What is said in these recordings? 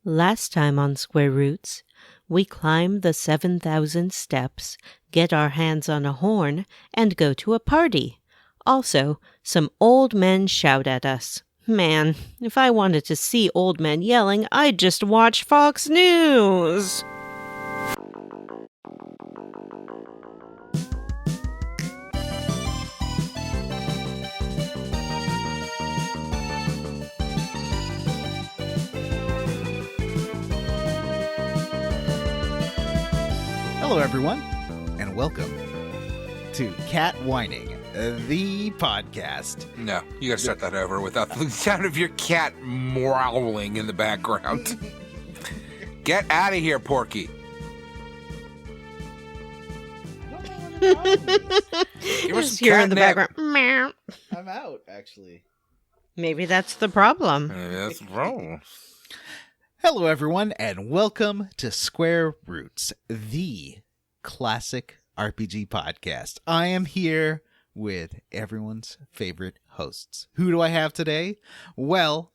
Last time on Square Roots, we climb the 7,000 steps, get our hands on a horn, and go to a party. Also, some old men shout at us. Man, if I wanted to see old men yelling, I'd just watch Fox News. Hello, everyone, and welcome to Cat Whining, the podcast. No, you gotta start that over without the sound of your cat mewling in the background. Get out of here, Porky. You were here in the background. Meow. I'm out, actually. Maybe that's the problem. That's wrong. Hello, everyone, and welcome to Square Roots, the classic RPG podcast. I am here with everyone's favorite hosts. Who do I have today? Well,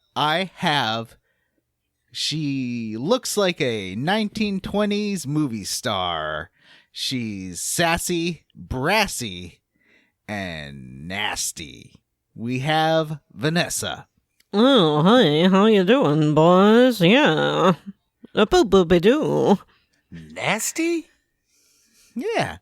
she looks like a 1920s movie star. She's sassy, brassy, and nasty. We have Vanessa. Oh, hi, how you doing, boys? Yeah. A boop-boop-a-doo. Nasty? Yeah.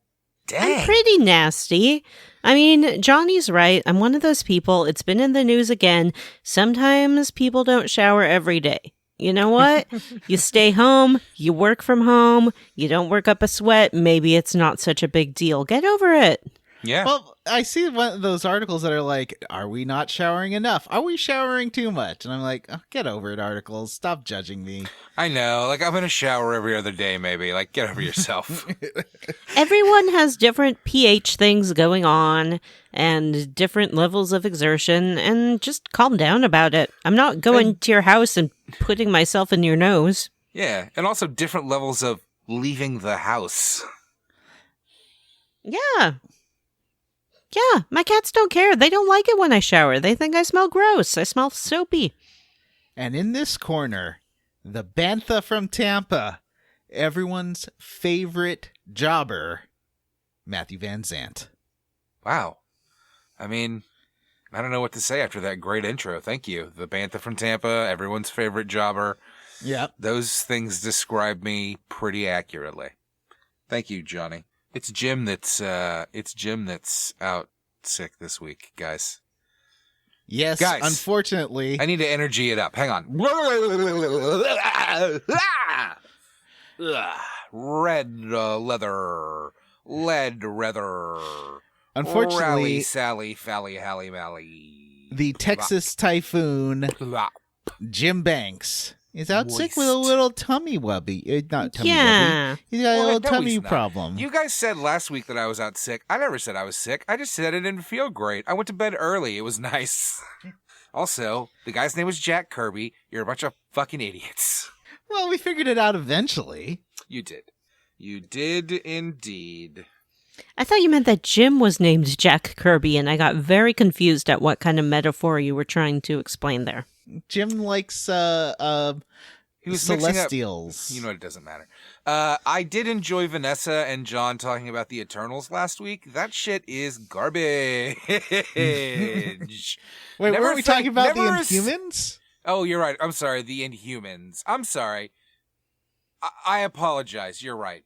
Dang. I'm pretty nasty. I mean, Johnny's right. I'm one of those people. It's been in the news again. Sometimes people don't shower every day. You know what? You stay home, you work from home, you don't work up a sweat. Maybe it's not such a big deal. Get over it. Yeah. Well, I see one of those articles that are like, are we not showering enough? Are we showering too much? And I'm like, oh, get over it, articles. Stop judging me. I know. Like, I'm in a shower every other day, maybe. Like, get over yourself. Everyone has different pH things going on and different levels of exertion, and just calm down about it. I'm not going to your house and putting myself in your nose. Yeah. And also different levels of leaving the house. Yeah. Yeah, my cats don't care. They don't like it when I shower. They think I smell gross. I smell soapy. And in this corner, the Bantha from Tampa, everyone's favorite jobber, Matthew Van Zant. Wow. I mean, I don't know what to say after that great intro. Thank you. The Bantha from Tampa, everyone's favorite jobber. Yep. Those things describe me pretty accurately. Thank you, Johnny. It's Jim that's out sick this week, guys. Yes, Guys, unfortunately. I need to energy it up. Hang on. Red leather. Unfortunately, Rally, Sally, Fally, Hally, Mally. the Texas Typhoon, Jim Banks, is out sick with a Moist. little tummy wubby. Not tummy Yeah. wubby. He's got a Well, little no, tummy he's not. problem. You guys said last week that I was out sick. I never said I was sick. I just said I didn't feel great. I went to bed early. It was nice. Also, the guy's name was Jack Kirby. You're a bunch of fucking idiots. Well, we figured it out eventually. You did. You did indeed. I thought you meant that Jim was named Jack Kirby, and I got very confused at what kind of metaphor you were trying to explain there. Jim likes He was mixing up. Celestials. You know what? It doesn't matter. I did enjoy Vanessa and John talking about the Eternals last week. That shit is garbage. Wait, Never were we talking about the never Inhumans? Oh, you're right. I'm sorry. The Inhumans. I'm sorry. I apologize. You're right.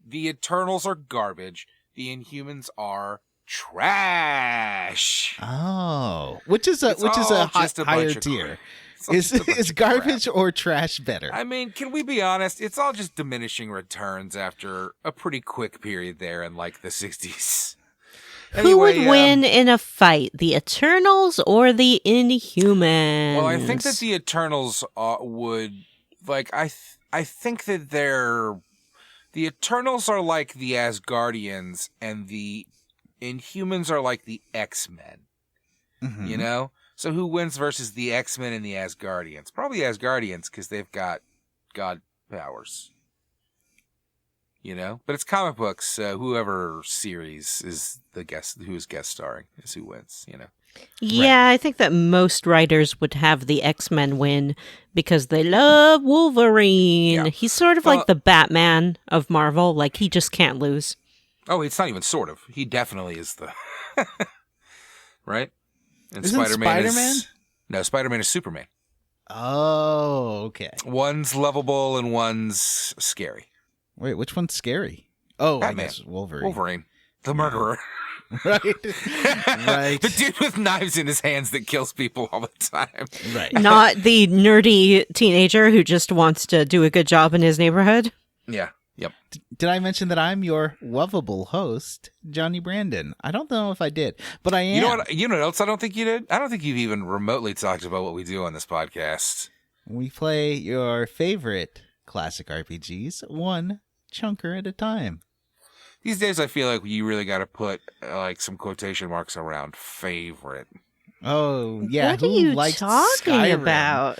The Eternals are garbage. The Inhumans are trash. Oh, which is It's a all higher just a bunch of tier. It's all just a bunch Is of crap. garbage or trash better? I mean, can we be honest? It's all just diminishing returns after a pretty quick period there in like the 60s. Who would Anyway, win in a fight, the Eternals or the Inhumans? Well, I think that the Eternals would like. I think that the Eternals are like the Asgardians, and the Inhumans are like the X-Men. Mhm. You know. So who wins versus the X-Men and the Asgardians? Probably the Asgardians because they've got god powers. You know, but it's comic books. Whoever series is the guest who is guest starring is who wins. You know. Yeah, I think that most writers would have the X-Men win because they love Wolverine. Yeah. He's sort of like the Batman of Marvel. Like, he just can't lose. Oh, it's not even sort of. He definitely is the... right? And Isn't Spider-Man? No, Spider-Man is Superman. Oh, okay. One's lovable and one's scary. Wait, which one's scary? Oh, Batman. I guess Wolverine. Wolverine. The murderer. Right. Right. The dude with knives in his hands that kills people all the time. Right. Not the nerdy teenager who just wants to do a good job in his neighborhood. Yeah. Yep. Did I mention that I'm your lovable host, Johnny Brandon? I don't know if I did, but I am. You know what else I don't think you did? I don't think you've even remotely talked about what we do on this podcast. We play your favorite classic RPGs, one chunker at a time. These days, I feel like you really got to put like some quotation marks around favorite. Oh, yeah. What are you likes talking Skyrim? about?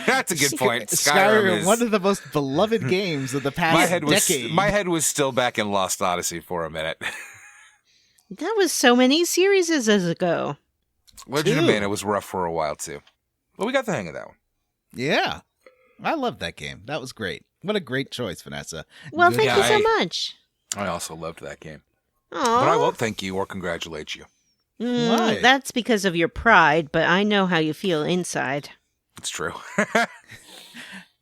That's a good point. Skyrim, is one of the most beloved games of the past decade. My head was still back in Lost Odyssey for a minute. That was so many series ago. Legend of Mana was rough for a while too, but we got the hang of that one. Yeah. I love that game. That was great. What a great choice, Vanessa. Well, Good thank you Yeah, so much. I also loved that game, Aww. but I won't thank you or congratulate you. Why? That's because of your pride, but I know how you feel inside. It's true.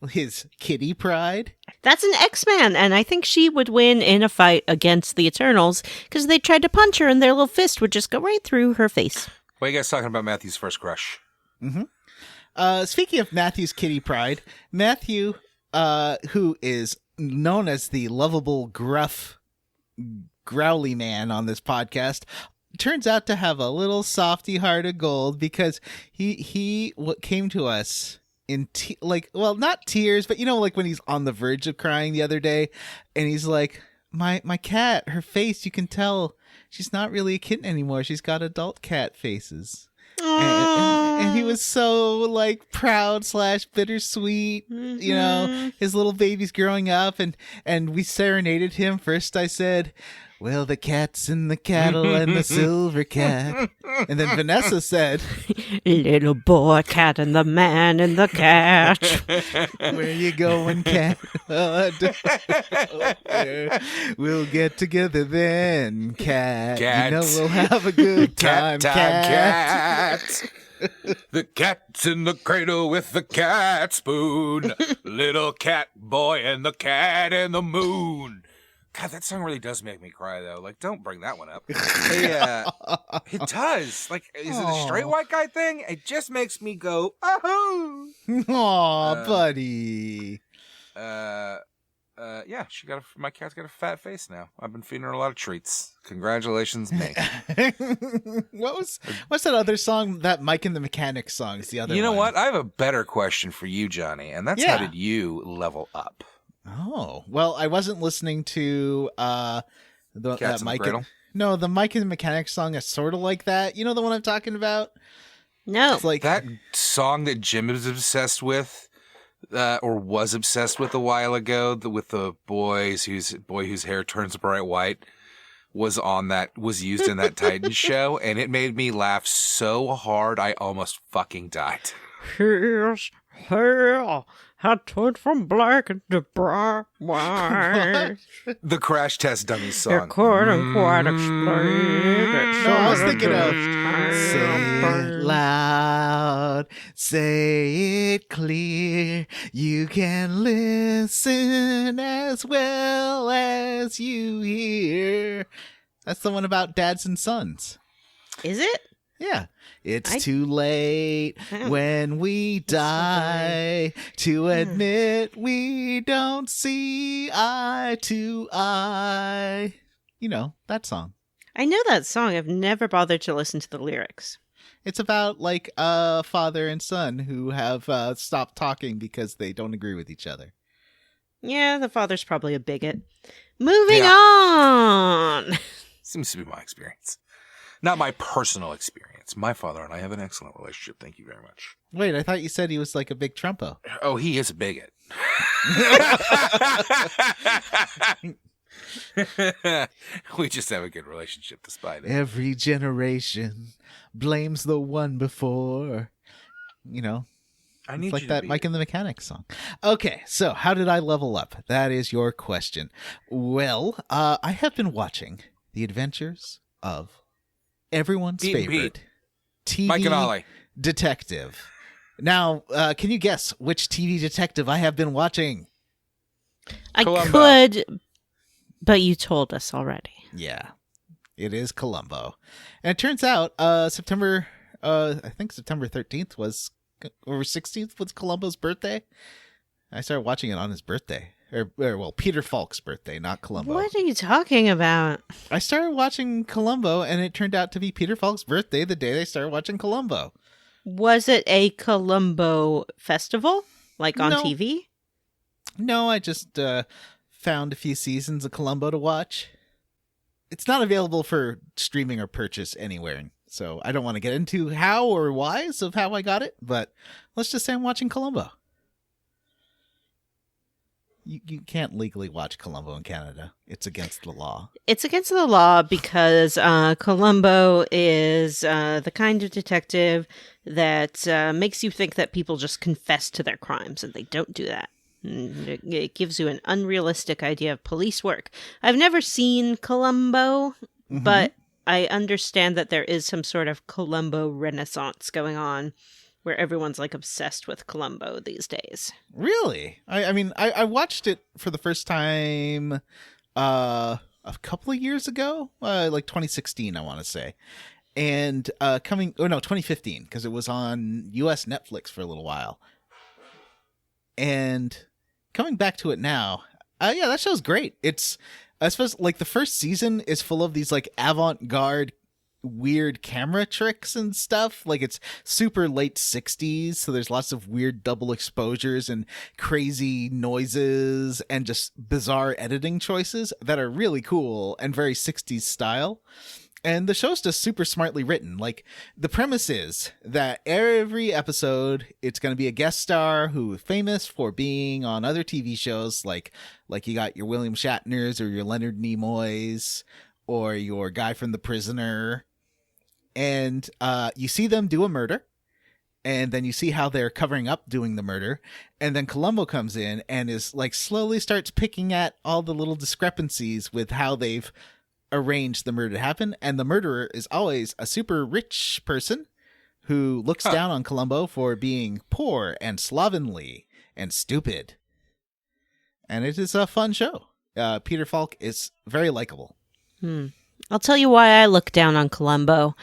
His kitty pride. That's an X-Man, and I think she would win in a fight against the Eternals because they tried to punch her and their little fist would just go right through her face. What are you guys talking about Matthew's first crush? Mm-hmm. Speaking of Matthew's kitty pride, Matthew, who is known as the lovable, gruff, growly man on this podcast, turns out to have a little softy heart of gold because he came to us in not tears, but like when he's on the verge of crying the other day, and he's like, my cat, her face, you can tell she's not really a kitten anymore. She's got adult cat faces. And he was so like proud / bittersweet, his little baby's growing up, and we serenaded him. First I said, well, the cat's and the cattle and the silver cat. And then Vanessa said, little boy cat and the man and the cat. where you going, cat? We'll get together then, cat. Cat. We'll have a good time, cat. The cat's in the cradle with the cat spoon. Little cat boy and the cat and the moon. God, that song really does make me cry, though. Like, don't bring that one up. It does. Like, is it a straight white guy thing? It just makes me go, oh. Aw, buddy. Yeah, my cat's got a fat face now. I've been feeding her a lot of treats. Congratulations, me. What's that other song? That Mike and the Mechanics song is the other one. You know what? I have a better question for you, Johnny, and that's how did you level up? Oh, well, I wasn't listening to Cats in the Cradle? The Mike and the Mechanics song is sort of like that. You know the one I'm talking about? No. It's like That song that Jim is obsessed with, or was obsessed with a while ago, with the boy whose hair turns bright white, was used in that Titan show, and it made me laugh so hard I almost fucking died. His hair had turned from black into bright white. The Crash Test Dummies song. You couldn't quite explain it. No, I was thinking of say it loud, say it clear. You can listen as well as you hear. That's the one about dads and sons. Is it? Yeah. It's too late when we die to admit we don't see eye to eye. You know, that song. I know that song. I've never bothered to listen to the lyrics. It's about like a father and son who have stopped talking because they don't agree with each other. Yeah, the father's probably a bigot. Moving on. Seems to be my experience. Not my personal experience. My father and I have an excellent relationship. Thank you very much. Wait, I thought you said he was like a big Trumpo. Oh, he is a bigot. We just have a good relationship despite it. Every generation blames the one before. You know, I need it's like you that to be Mike and the Mechanics song. Okay, so how did I level up? That is your question. Well, I have been watching The Adventures of everyone's Pete and favorite TV Mike and Ollie. detective. Now, can you guess which TV detective I have been watching? I Columbo. could, but you told us already. Yeah, it is Columbo. And it turns out September 13th was, or 16th was Columbo's birthday. I started watching it on his birthday. Well, Peter Falk's birthday, not Columbo. What are you talking about? I started watching Columbo, and it turned out to be Peter Falk's birthday the day they started watching Columbo. Was it a Columbo festival? Like on No. TV? No, I just found a few seasons of Columbo to watch. It's not available for streaming or purchase anywhere, so I don't want to get into how or whys of how I got it, but let's just say I'm watching Columbo. You can't legally watch Columbo in Canada. It's against the law. It's against the law because Columbo is the kind of detective that makes you think that people just confess to their crimes, and they don't do that. It gives you an unrealistic idea of police work. I've never seen Columbo, but I understand that there is some sort of Columbo renaissance going on where everyone's like obsessed with Columbo these days. Really? I mean, I watched it for the first time a couple of years ago, like 2016, I want to say. And 2015, because it was on US Netflix for a little while. And coming back to it now, yeah, that show's great. It's, I suppose, like the first season is full of these like avant-garde weird camera tricks and stuff. Like it's super late 60s, so there's lots of weird double exposures and crazy noises and just bizarre editing choices that are really cool and very 60s style. And the show's just super smartly written. Like, the premise is that every episode, it's going to be a guest star who is famous for being on other TV shows. Like you got your William Shatners or your Leonard Nimoys or your guy from The Prisoner. And you see them do a murder. And then you see how they're covering up doing the murder. And then Columbo comes in and is like slowly starts picking at all the little discrepancies with how they've arranged the murder to happen. And the murderer is always a super rich person who looks down on Columbo for being poor and slovenly and stupid. And it is a fun show. Peter Falk is very likable. I'll tell you why I look down on Columbo.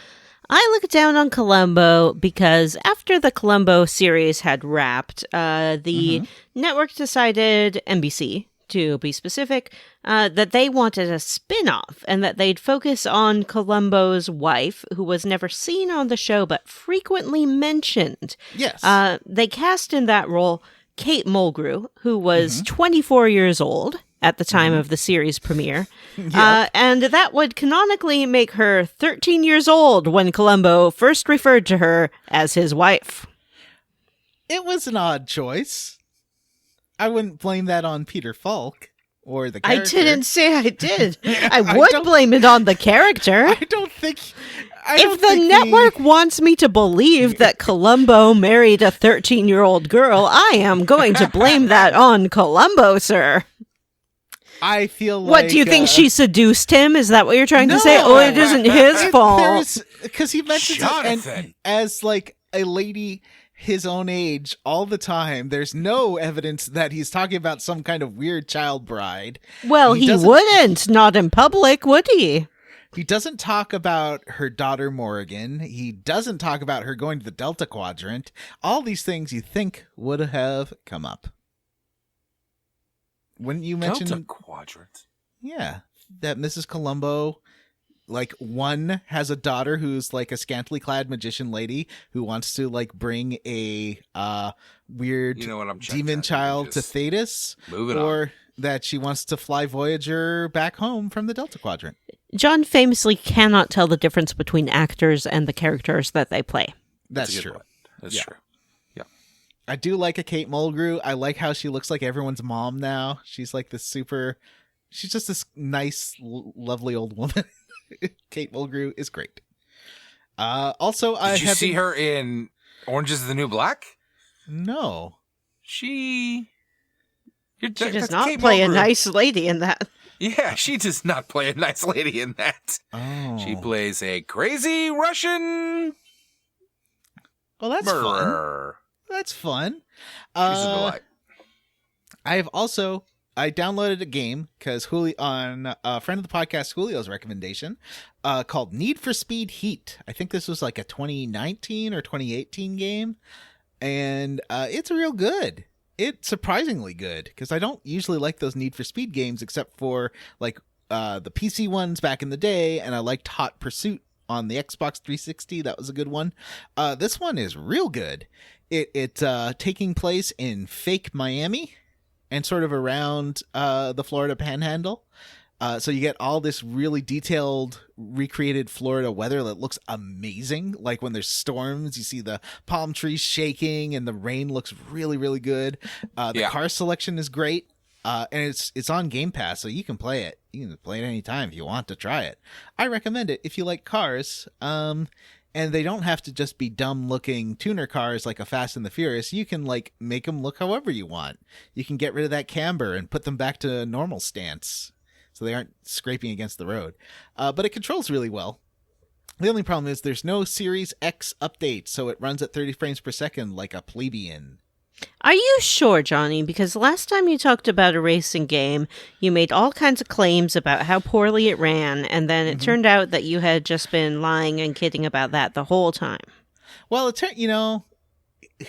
I look down on Columbo because after the Columbo series had wrapped, the network decided, NBC to be specific, that they wanted a spin-off and that they'd focus on Columbo's wife, who was never seen on the show but frequently mentioned. Yes. They cast in that role Kate Mulgrew, who was 24 years old at the time of the series premiere. And that would canonically make her 13 years old when Columbo first referred to her as his wife. It was an odd choice. I wouldn't blame that on Peter Falk or the character. I didn't say I did. I would blame it on the character. I don't think... If the network wants me to believe that Columbo married a 13-year-old girl, I am going to blame that on Columbo, sir. I feel like... What, do you think she seduced him? Is that what you're trying to say? No. Oh, it isn't his fault. Because he mentions it and as like a lady his own age all the time. There's no evidence that he's talking about some kind of weird child bride. Well, he wouldn't. Not in public, would he? He doesn't talk about her daughter Morrigan. He doesn't talk about her going to the Delta Quadrant. All these things you think would have come up. Wouldn't you mention... Delta Quadrant? Yeah. That Mrs. Columbo, like, one, has a daughter who's, like, a scantily clad magician lady who wants to, like, bring a weird demon child to Thetis. Or that she wants to fly Voyager back home from the Delta Quadrant. John famously cannot tell the difference between actors and the characters that they play. That's true. That's true. Yeah. I do like a Kate Mulgrew. I like how she looks like everyone's mom now. She's like this super... She's just this nice, lovely old woman. Kate Mulgrew is great. Also, Did you see her in Orange is the New Black? No. She does not play a nice lady in that. Yeah, she does not play a nice lady in that. Oh. She plays a crazy Russian murderer. That's fun. She's a delight. I downloaded a game because on a friend of the podcast, Julio's recommendation, called Need for Speed Heat. I think this was like a 2019 or 2018 game, and it's real good. It's surprisingly good because I don't usually like those Need for Speed games except for like the PC ones back in the day, and I liked Hot Pursuit on the Xbox 360. That was a good one. This one is real good. It's taking place in fake Miami and sort of around the Florida Panhandle. So you get all this really detailed, recreated Florida weather that looks amazing. Like when there's storms, you see the palm trees shaking and the rain looks really, really good. The car selection is great. And it's on Game Pass, so you can play it. You can play it anytime if you want to try it. I recommend it if you like cars. And they don't have to just be dumb-looking tuner cars like a Fast and the Furious. You can like make them look however you want. You can get rid of that camber and put them back to normal stance, so they aren't scraping against the road. But it controls really well. The only problem is there's no Series X update, so it runs at 30 frames per second like a plebeian. Are you sure, Johnny? Because last time you talked about a racing game, you made all kinds of claims about how poorly it ran, and then it turned out that you had just been lying and kidding about that the whole time. Well,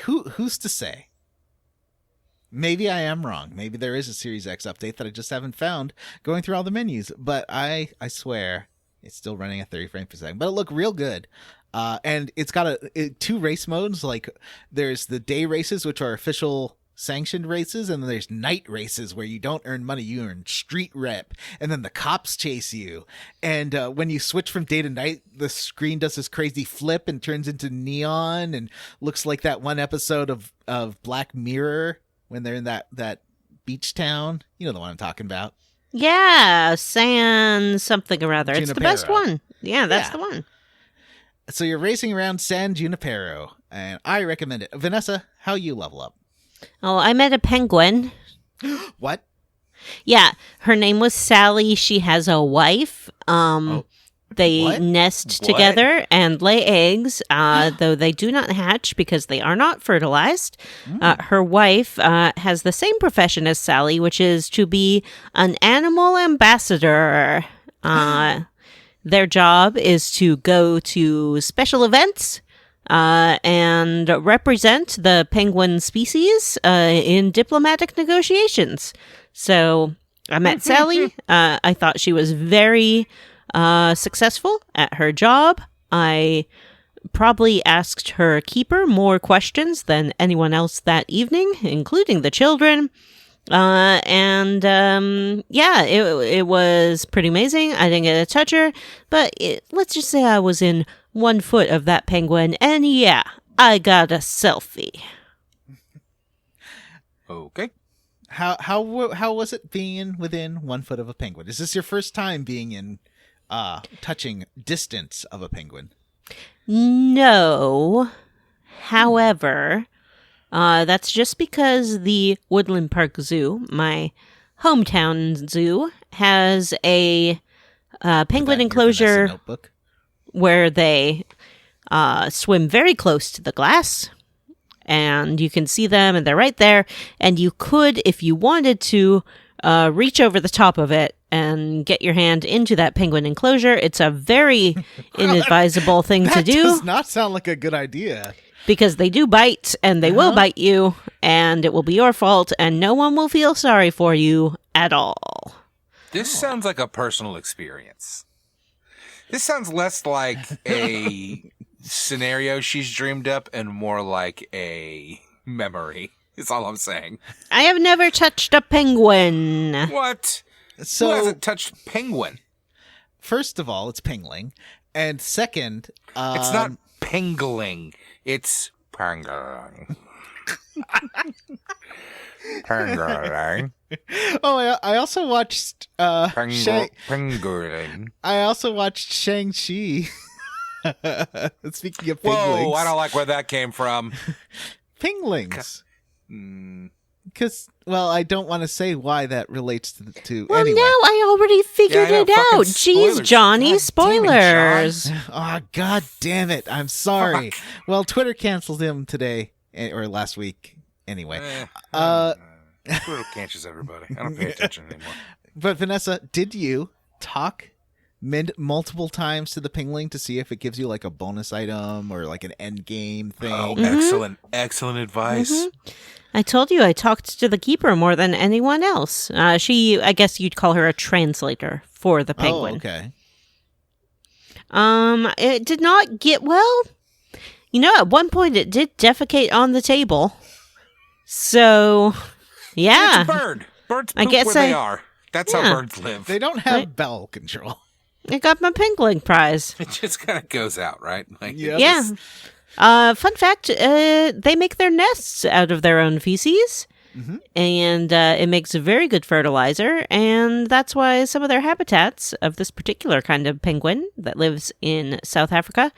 who's to say? Maybe I am wrong. Maybe there is a Series X update that I just haven't found going through all the menus. But I swear it's still running at 30 frames per second. But it looked real good. And it's got two race modes. Like there's the day races, which are official sanctioned races. And then there's night races where you don't earn money. You earn street rep. And then the cops chase you. And when you switch from day to night, the screen does this crazy flip and turns into neon and looks like that one episode of Black Mirror when they're in that beach town. You know the one I'm talking about. Yeah, San something or other. It's the best one. Yeah, that's the one. So you're racing around San Junipero, and I recommend it. Vanessa, how you level up? Oh, I met a penguin. What? Yeah, her name was Sally. She has a wife. They nest together and lay eggs, though they do not hatch because they are not fertilized. Her wife has the same profession as Sally, which is to be an animal ambassador. Their job is to go to special events and represent the penguin species in diplomatic negotiations. So I met Sally. I thought she was very successful at her job. I probably asked her keeper more questions than anyone else that evening, including the children. It was pretty amazing. I didn't get to touch her, but let's just say I was in 1 foot of that penguin, and yeah, I got a selfie. Okay. How was it being within 1 foot of a penguin? Is this your first time being in touching distance of a penguin? No. However, that's just because the Woodland Park Zoo, my hometown zoo, has a penguin enclosure where they swim very close to the glass, and you can see them, and they're right there, and you could, if you wanted to, reach over the top of it and get your hand into that penguin enclosure. It's a very inadvisable thing to do. That does not sound like a good idea. Because they do bite, and they will bite you, and it will be your fault, and no one will feel sorry for you at all. This sounds like a personal experience. This sounds less like a scenario she's dreamed up and more like a memory. Is all I'm saying. I have never touched a penguin. What? So, who hasn't touched penguin? First of all, it's pingling. And second... it's not pingling. It's pangling. Pangolin. Oh, I also watched Pangolin. I also watched Shang-Chi. Speaking of pinglings. Whoa, I don't like where that came from. Pinglings. Mm. Because, well, I don't want to say why that relates to Well, anyway. now I already figured Yeah, I know, it out. fucking Jeez, spoilers. Johnny, God spoilers. damn it, Oh, God damn it. I'm sorry. Well, Twitter canceled him today, or last week, anyway. Twitter cancels everybody. I don't pay attention anymore. But, Vanessa, did you talk multiple times to the pingling to see if it gives you, like, a bonus item or, like, an end game thing? Oh, excellent advice. I told you I talked to the keeper more than anyone else. I guess you'd call her a translator for the penguin. Oh, okay. It did not get well. You know, at one point it did defecate on the table. So, yeah. It's a bird. Birds poop I guess where they are. That's how birds live. They don't have bowel control. I got my pingling prize. It just kind of goes out, right? Like, Yep. Yeah. Fun fact, they make their nests out of their own feces, and it makes a very good fertilizer, and that's why some of their habitats of this particular kind of penguin that lives in South Africa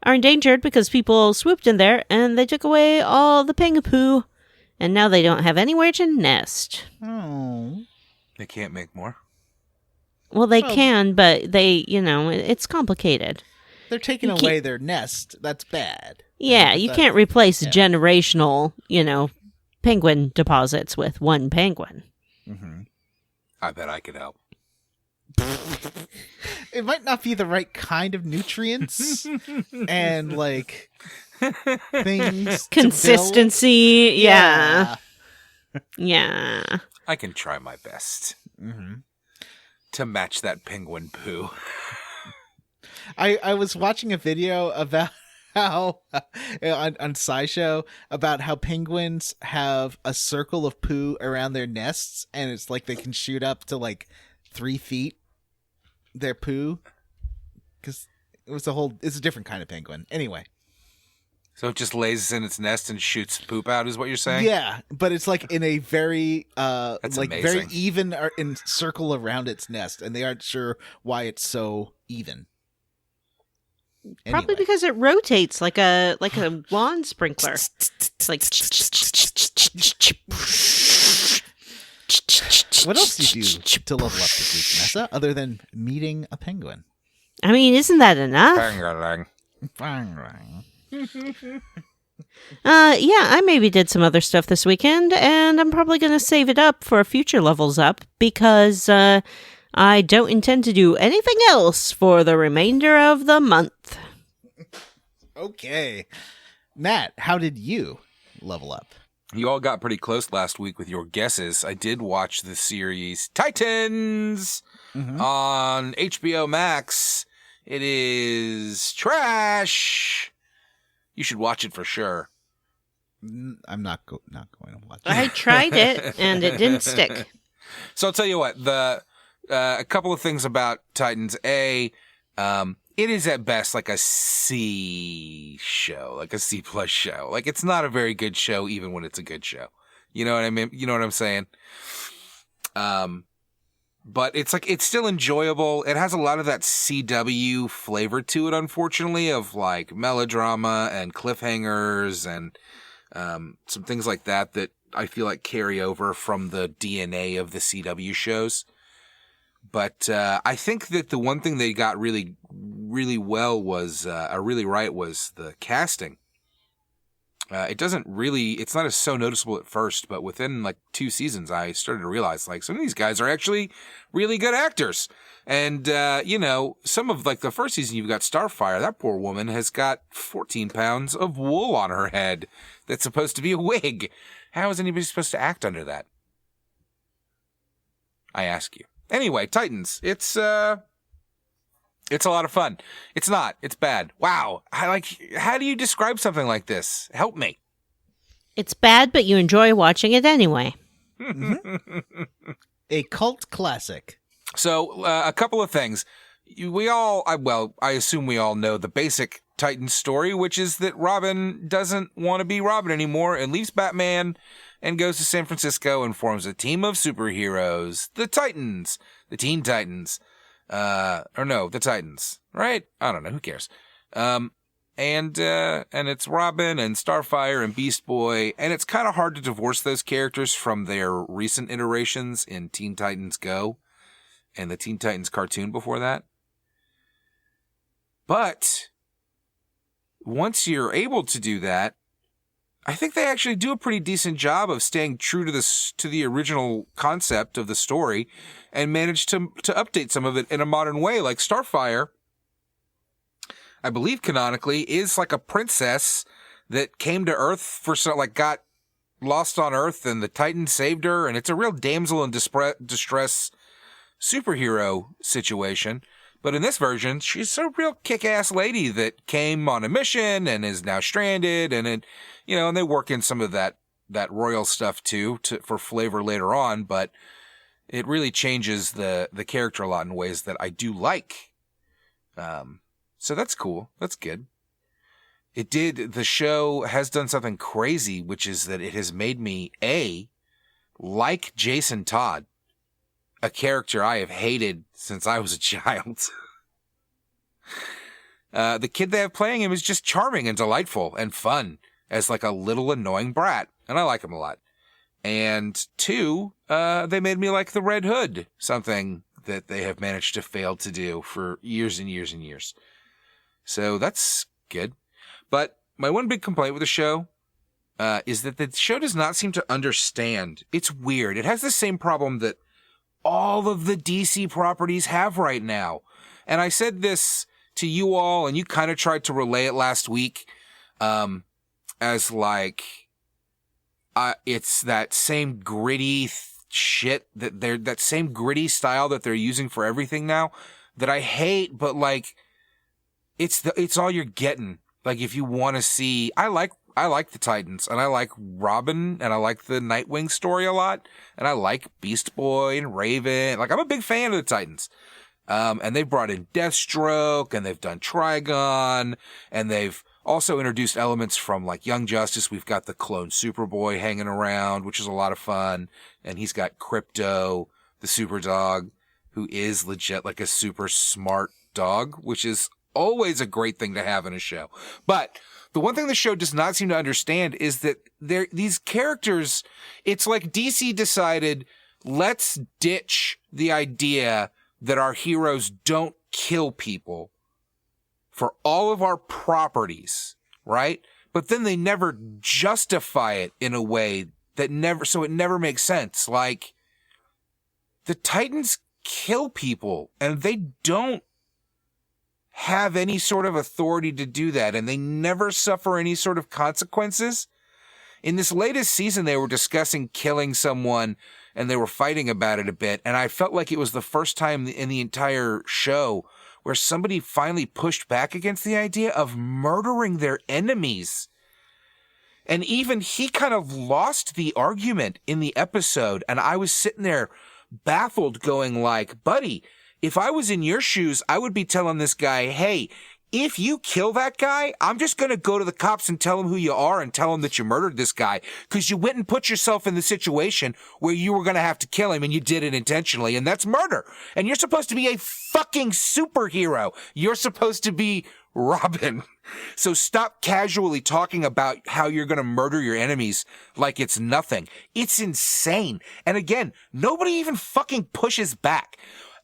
are endangered because people swooped in there and they took away all the ping-poo, and now they don't have anywhere to nest. Oh. They can't make more. Well, they can, but it's complicated. They're taking away their nest. That's bad. Yeah, you can't replace generational, penguin deposits with one penguin. Mm-hmm. I bet I could help. It might not be the right kind of nutrients and, like, things. Consistency, yeah. I can try my best to match that penguin poo. I was watching a video about how on SciShow about how penguins have a circle of poo around their nests, and it's like they can shoot up to like 3 feet their poo because it's a different kind of penguin. Anyway, so it just lays in its nest and shoots poop out, is what you're saying? yeah, but it's like in a very That's like amazing. very even in circle around its nest, and they aren't sure why it's so even. Probably Anyway. because it rotates like a lawn sprinkler. It's like What else did you do to level up this week, Vanessa, other than meeting a penguin? I mean, isn't that enough? I maybe did some other stuff this weekend, and I'm probably going to save it up for future levels up because I don't intend to do anything else for the remainder of the month. Okay. Matt, how did you level up? You all got pretty close last week with your guesses. I did watch the series Titans on HBO Max. It is trash. You should watch it for sure. I'm not going to watch it. I tried it, and it didn't stick. So I'll tell you what, a couple of things about Titans. It is at best like a C show, like a C+ show. Like, it's not a very good show even when it's a good show. You know what I mean? You know what I'm saying? But it's like, it's still enjoyable. It has a lot of that CW flavor to it, unfortunately, of like melodrama and cliffhangers and some things like that I feel like carry over from the DNA of the CW shows. But I think that the one thing they got really, really well was, really right, was the casting. It's not so noticeable at first, but within like 2 seasons, I started to realize like some of these guys are actually really good actors. And, some of like the first season, you've got Starfire. That poor woman has got 14 pounds of wool on her head that's supposed to be a wig. How is anybody supposed to act under that? I ask you. Anyway, Titans. It's a lot of fun. It's not. It's bad. Wow. How do you describe something like this? Help me. It's bad, but you enjoy watching it anyway. A cult classic. So, a couple of things. I assume we all know the basic Titan story, which is that Robin doesn't want to be Robin anymore and leaves Batman and goes to San Francisco and forms a team of superheroes, the Titans, the Teen Titans. The Titans, right? I don't know. Who cares? And it's Robin and Starfire and Beast Boy, and it's kind of hard to divorce those characters from their recent iterations in Teen Titans Go and the Teen Titans cartoon before that. But once you're able to do that, I think they actually do a pretty decent job of staying true to the original concept of the story and manage to update some of it in a modern way. Like Starfire, I believe canonically, is like a princess that came to Earth got lost on Earth and the Titans saved her, and it's a real damsel in distress superhero situation. But in this version, she's a real kick-ass lady that came on a mission and is now stranded, and they work in some of that royal stuff too for flavor later on, but it really changes the character a lot in ways that I do like. So that's cool. That's good. The show has done something crazy, which is that it has made me, like Jason Todd, a character I have hated since I was a child. The kid they have playing him is just charming and delightful and fun as like a little annoying brat, and I like him a lot. And 2, they made me like the Red Hood, something that they have managed to fail to do for years and years and years. So that's good. But my one big complaint with the show is that the show does not seem to understand. It's weird. It has the same problem that all of the DC properties have right now. And I said this to you all, and you kind of tried to relay it last week, as like, it's that same gritty shit that same gritty style that they're using for everything now that I hate, but like, it's all you're getting. Like, if you want to see, I like the Titans, and I like Robin, and I like the Nightwing story a lot, and I like Beast Boy and Raven. Like, I'm a big fan of the Titans. And they've brought in Deathstroke, and they've done Trigon, and they've also introduced elements from like Young Justice. We've got the clone Superboy hanging around, which is a lot of fun, and he's got Crypto, the super dog, who is legit like a super smart dog, which is always a great thing to have in a show. But the one thing the show does not seem to understand is that these characters, it's like DC decided, let's ditch the idea that our heroes don't kill people for all of our properties, right? But then they never justify it in a way that it never makes sense. Like, the Titans kill people, and they don't have any sort of authority to do that, and they never suffer any sort of consequences. In this latest season, they were discussing killing someone, and they were fighting about it a bit, and I felt like it was the first time in the entire show where somebody finally pushed back against the idea of murdering their enemies. And even he kind of lost the argument in the episode, and I was sitting there baffled going like, buddy, if I was in your shoes, I would be telling this guy, hey, if you kill that guy, I'm just going to go to the cops and tell them who you are and tell them that you murdered this guy because you went and put yourself in the situation where you were going to have to kill him and you did it intentionally, and that's murder. And you're supposed to be a fucking superhero. You're supposed to be Robin. So stop casually talking about how you're going to murder your enemies like it's nothing. It's insane. And again, nobody even fucking pushes back.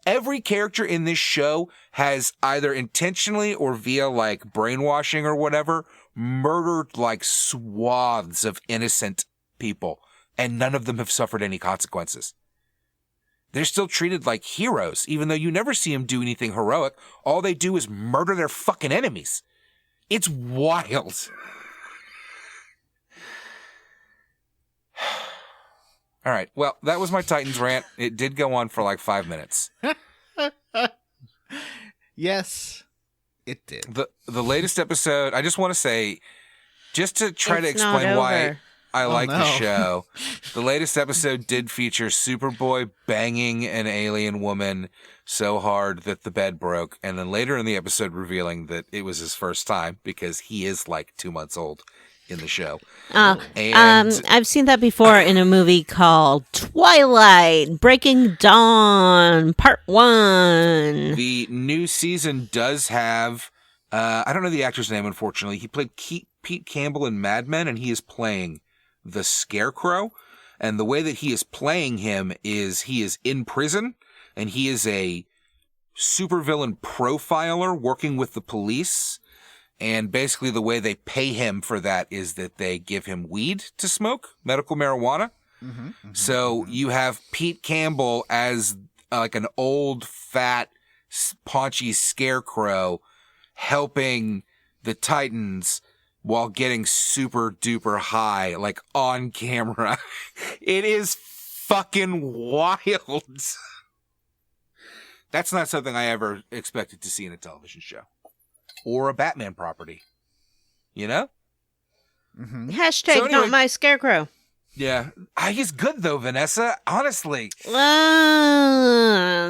Every character in this show has either intentionally or via like brainwashing or whatever murdered like swaths of innocent people, and none of them have suffered any consequences. They're still treated like heroes, even though you never see them do anything heroic. All they do is murder their fucking enemies. It's wild. All right. Well, that was my Titans rant. It did go on for like 5 minutes. Yes, it did. The latest episode, I just want to say, just to try to explain why I like the show, the latest episode did feature Superboy banging an alien woman so hard that the bed broke, and then later in the episode revealing that it was his first time because he is like 2 months old. in the show. I've seen that before in a movie called Twilight Breaking Dawn Part 1. The new season does have, I don't know the actor's name, unfortunately. He played Pete Campbell in Mad Men, and he is playing the Scarecrow. And the way that he is playing him is he is in prison, and he is a supervillain profiler working with the police. And basically the way they pay him for that is that they give him weed to smoke, medical marijuana. So you have Pete Campbell as like an old, fat, paunchy scarecrow helping the Titans while getting super duper high, like on camera. It is fucking wild. That's not something I ever expected to see in a television show or a Batman property, you know? Hashtag So anyway- not my scarecrow. Yeah. He's good though, Vanessa, honestly.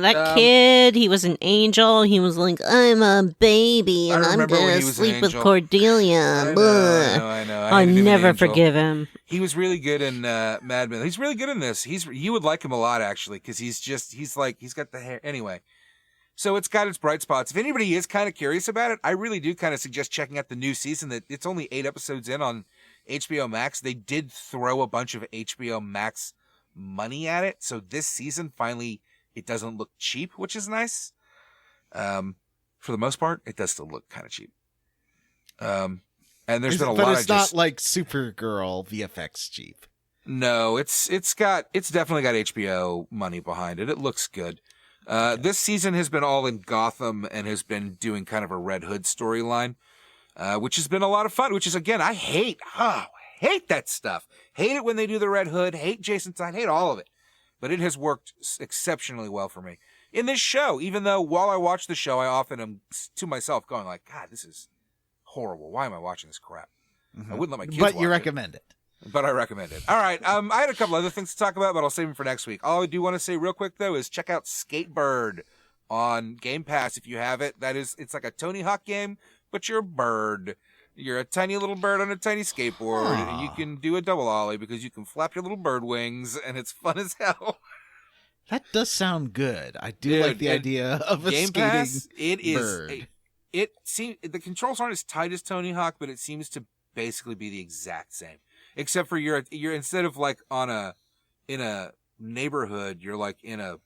That kid, he was an angel. He was like, I'm a baby and I'm remember when going he to was sleep an with angel. Cordelia. I know. I'll hated him in never Angel. forgive him. He was really good in Mad Men. He's really good in this. You would like him a lot, actually, because he's got the hair. Anyway, so it's got its bright spots. If anybody is kind of curious about it, I really do kind of suggest checking out the new season. That it's only 8 episodes in on HBO Max. They did throw a bunch of HBO Max money at it, so this season finally it doesn't look cheap, which is nice. For the most part, it does still look kind of cheap. And there's been a lot. But of it's not like Supergirl VFX cheap. No, it's definitely got HBO money behind it. It looks good. This season has been all in Gotham and has been doing kind of a Red Hood storyline, which has been a lot of fun. Which is, again, I hate that stuff. Hate it when they do the Red Hood. Hate Jason Todd. Hate all of it. But it has worked exceptionally well for me in this show. Even though while I watch the show, I often am to myself going like, God, this is horrible. Why am I watching this crap? I wouldn't let my kids watch it. But you recommend it. But I recommend it. All right. I had a couple other things to talk about, but I'll save them for next week. All I do want to say real quick, though, is check out Skatebird on Game Pass if you have it. It's like a Tony Hawk game, but you're a bird. You're a tiny little bird on a tiny skateboard, and you can do a double ollie because you can flap your little bird wings, and it's fun as hell. That does sound good. I do like the idea of a Game skating Pass, it is. bird. It seems the controls aren't as tight as Tony Hawk, but it seems to basically be the exact same. Except for you're instead of like in a neighborhood, you're like in a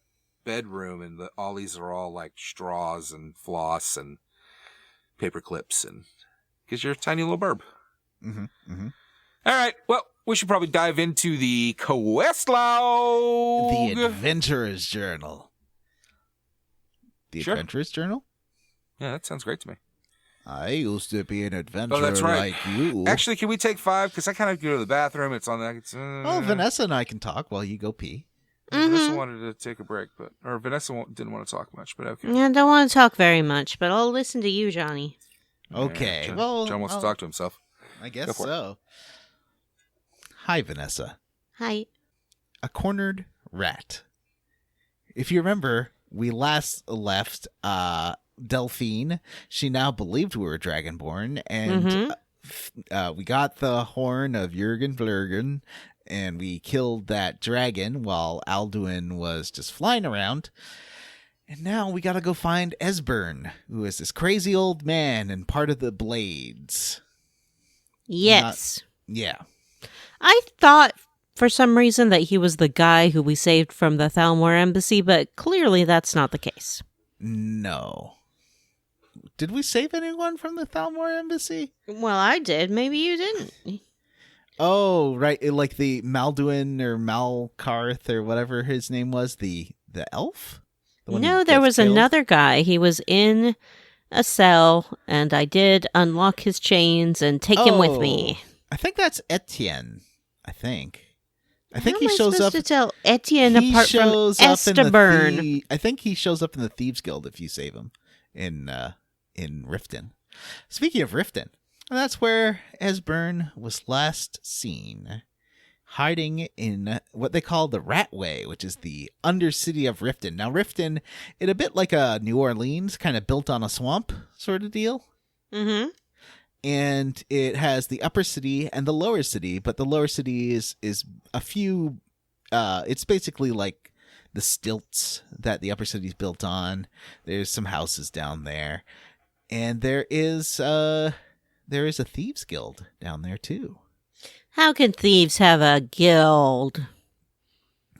bedroom, and the ollies are all like straws and floss and paper clips, and because you're a tiny little burb. All right, well, we should probably dive into the quest log. The Adventurer's Journal. Sure. Adventurer's Journal? Yeah, that sounds great to me. I used to be an adventurer that's right. like you. Actually, can we take 5? Because I kind of go to the bathroom. It's on that. Oh, Vanessa and I can talk while you go pee. Vanessa wanted to take a break, or Vanessa didn't want to talk much, but okay. Yeah, I don't want to talk very much, but I'll listen to you, Johnny. Okay. Yeah, well, John wants to talk to himself. I guess so. Hi, Vanessa. Hi. A cornered rat. If you remember, we last left Delphine. She now believed we were Dragonborn, and we got the horn of Jurgen Flurgen, and we killed that dragon while Alduin was just flying around. And now we gotta go find Esbern, who is this crazy old man and part of the Blades. Yes. Yeah. I thought for some reason that he was the guy who we saved from the Thalmor embassy, but clearly that's not the case. No. Did we save anyone from the Thalmor embassy? Well, I did. Maybe you didn't. Oh, right. Like the Malduin or Malkarth or whatever his name was, the elf? No, there was another guy. He was in a cell, and I did unlock his chains and take him with me. I think that's Etienne. I think How he am I shows supposed up. to tell Etienne apart from Esteburn? I think he shows up in the Thieves Guild if you save him in Riften. Speaking of Riften, that's where Esbern was last seen, hiding in what they call the Ratway, which is the undercity of Riften. Now, Riften, it's a bit like a New Orleans, kind of built on a swamp sort of deal. Mm-hmm. and it has the upper city and the lower city, but the lower city is a few. It's basically like the stilts that the upper city's built on. There's some houses down there, and there is a thieves guild down there too. How can thieves have a guild?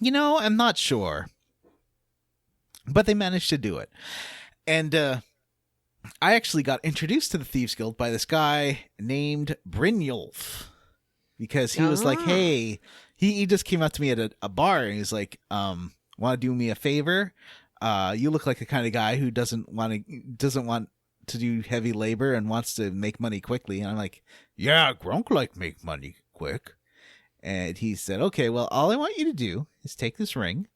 I'm not sure, but they managed to do it, and I actually got introduced to the thieves guild by this guy named Brynjolf, because he was like, hey. He just came up to me at a bar and he's like, want to do me a favor? You look like the kind of guy who doesn't want to do heavy labor and wants to make money quickly. And I'm like, yeah, Grunk like make money quick. And he said, okay, well, all I want you to do is take this ring.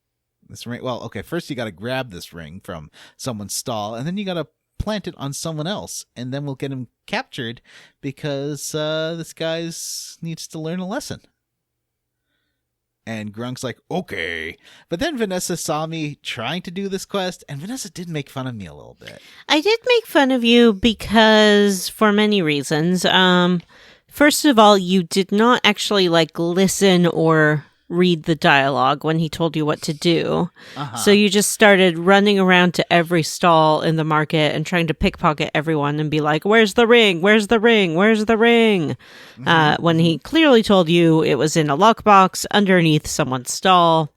Well, okay, first you got to grab this ring from someone's stall, and then you got to plant it on someone else, and then we'll get him captured because this guy needs to learn a lesson. And Grunk's like, okay. But then Vanessa saw me trying to do this quest, and Vanessa did make fun of me a little bit. I did make fun of you because, for many reasons. First of all, you did not actually, listen or read the dialogue when he told you what to do. Uh-huh. So you just started running around to every stall in the market and trying to pickpocket everyone and be like, where's the ring? Where's the ring? Where's the ring? Mm-hmm. When he clearly told you it was in a lockbox underneath someone's stall.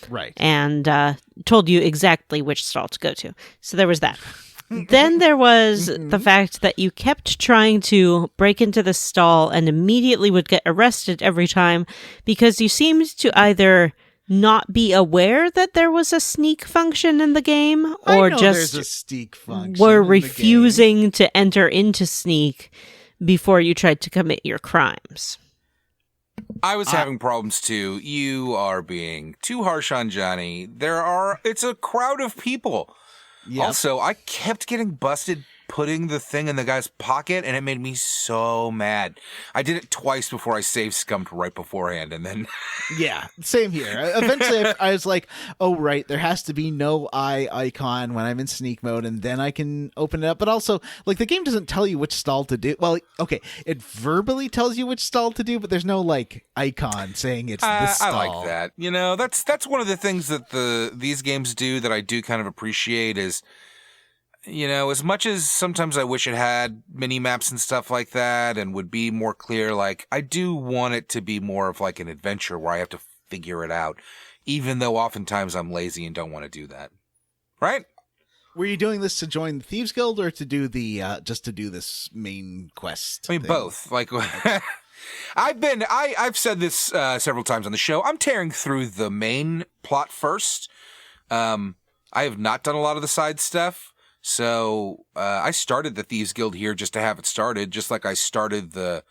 Right. And told you exactly which stall to go to. So there was that. Then there was the fact that you kept trying to break into the stall and immediately would get arrested every time because you seemed to either not be aware that there was a sneak function in the game or just there's a sneak function were refusing to enter into sneak before you tried to commit your crimes. I was having problems too. You are being too harsh on Johnny. It's a crowd of people. Yep. Also, I kept getting busted putting the thing in the guy's pocket, and it made me so mad. I did it twice before I save scummed right beforehand, and then... Yeah, same here. Eventually, I was like, oh, right, there has to be no eye icon when I'm in sneak mode, and then I can open it up. But also, the game doesn't tell you which stall to do. Well, okay, it verbally tells you which stall to do, but there's no, icon saying it's this stall. I like that. That's one of the things that these games do that I do kind of appreciate is... as much as sometimes I wish it had mini maps and stuff like that and would be more clear, I do want it to be more of an adventure where I have to figure it out, even though oftentimes I'm lazy and don't want to do that. Right? Were you doing this to join the Thieves Guild or to do just to do this main quest? I mean, both. I've said this several times on the show. I'm tearing through the main plot first. I have not done a lot of the side stuff. So I started the Thieves Guild here just to have it started, just like I started the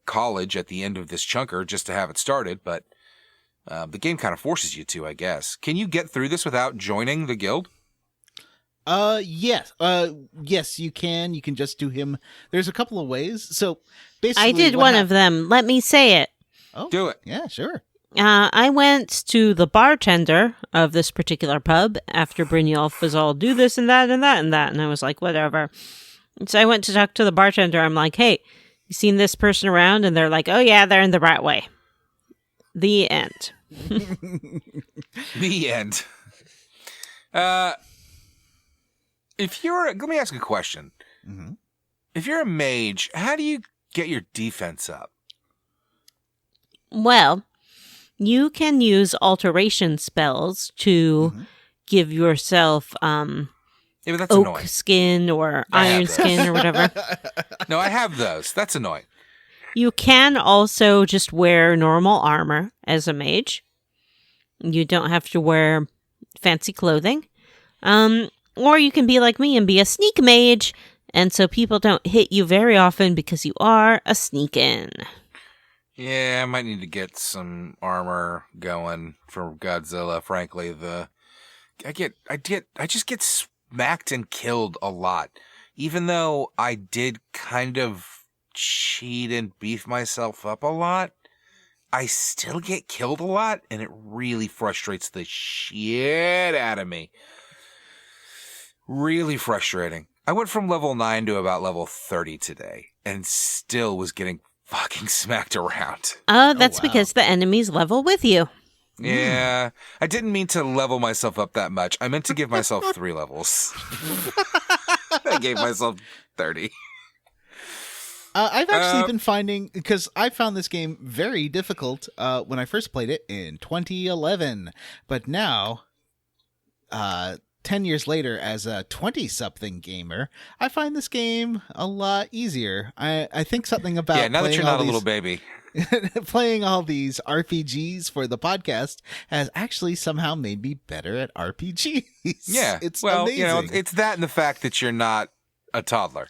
college at the end of this chunker just to have it started. But the game kind of forces you to, I guess. Can you get through this without joining the guild? Yes. Yes, you can. You can just do him. There's a couple of ways. So basically, I did one of them. Let me say it. Oh, do it. Yeah, sure. I went to the bartender of this particular pub after Brynjolf was all do this and that and that and that. And I was like, whatever. And so I went to talk to the bartender. I'm like, hey, you seen this person around? And they're like, oh, yeah, they're in the right way. The end. The end. Let me ask a question. Mm-hmm. If you're a mage, how do you get your defense up? Well, you can use alteration spells to give yourself but that's oak annoying. Skin or iron skin or whatever. No, I have those. That's annoying. You can also just wear normal armor as a mage. You don't have to wear fancy clothing. Or you can be like me and be a sneak mage, and so people don't hit you very often because you are a sneak-in. Yeah, I might need to get some armor going for Godzilla. Frankly, I just get smacked and killed a lot. Even though I did kind of cheat and beef myself up a lot, I still get killed a lot, and it really frustrates the shit out of me. Really frustrating. I went from level 9 to about level 30 today, and still was getting fucking smacked around. That's wow. because the enemies level with you. Yeah, I didn't mean to level myself up that much. I meant to give myself 3 levels. I gave myself 30. I've actually been finding, because I found this game very difficult when I first played it in 2011. But now, 10 years later, as a 20-something gamer, I find this game a lot easier. I think something about now that you're not a little baby. playing all these RPGs for the podcast has actually somehow made me better at RPGs. Yeah, it's You amazing. it's that and the fact that you're not a toddler.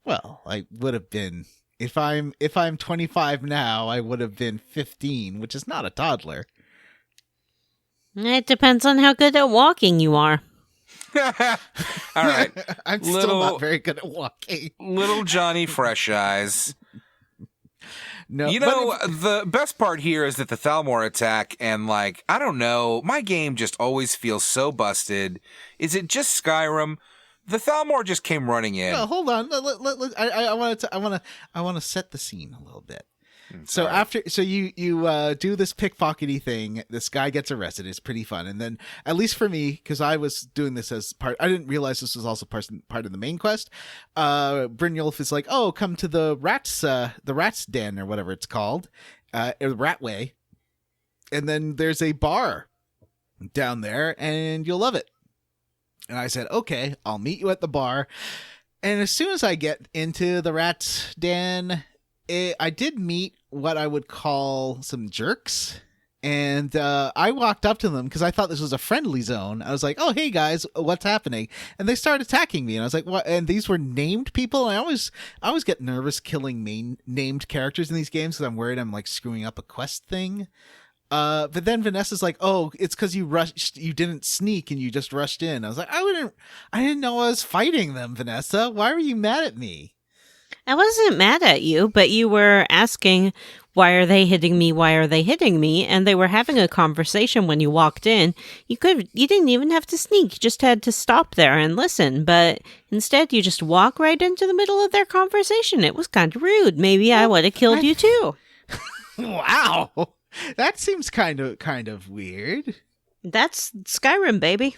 Well, I would have been if I'm 25 now, I would have been 15, which is not a toddler. It depends on how good at walking you are. All right. I'm still not very good at walking. Little Johnny Fresh Eyes. No, The best part here is that the Thalmor attack and, like, I don't know, my game just always feels so busted. Is it just Skyrim? The Thalmor just came running in. No, hold on. I want to set the scene a little bit. So you do this pickpockety thing. This guy gets arrested. It's pretty fun. And then, at least for me, because I was doing this as part, I didn't realize this was also part of the main quest. Brynjolf is like, "Oh, come to the rat's den or whatever it's called, or Ratway." And then there's a bar down there, and you'll love it. And I said, "Okay, I'll meet you at the bar." And as soon as I get into the rat's den, I did meet what I would call some jerks. And I walked up to them because I thought this was a friendly zone. I was like, "Oh, hey guys, what's happening?" And they started attacking me. And I was like, "What?" And these were named people. And I always get nervous killing named characters in these games because I'm worried I'm like screwing up a quest thing. But then Vanessa's like, "Oh, it's because you didn't sneak and you just rushed in." I was like, I didn't know I was fighting them, Vanessa. Why were you mad at me? I wasn't mad at you, but you were asking, "Why are they hitting me? Why are they hitting me?" And they were having a conversation when you walked in. You didn't even have to sneak. You just had to stop there and listen. But instead, you just walk right into the middle of their conversation. It was kind of rude. Maybe I would have killed you too. Wow. That seems kind of weird. That's Skyrim, baby.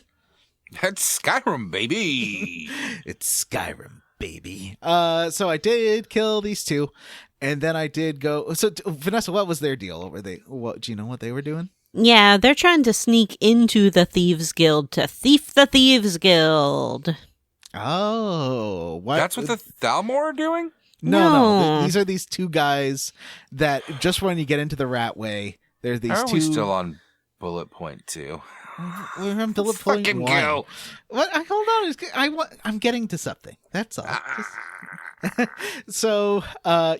That's Skyrim, baby. It's Skyrim, baby. So I did kill these two, and then I did go. So Vanessa, what was their deal? Do you know what they were doing? Yeah, they're trying to sneak into the Thieves Guild to thief the Thieves Guild. Oh, what? That's what the Thalmor are doing? No. These are these two guys that just when you get into the Ratway, there's these How are two. we still on bullet point 2? We're on bullet point Fucking 1. go. What? Hold on. I'm getting to something. That's all. So,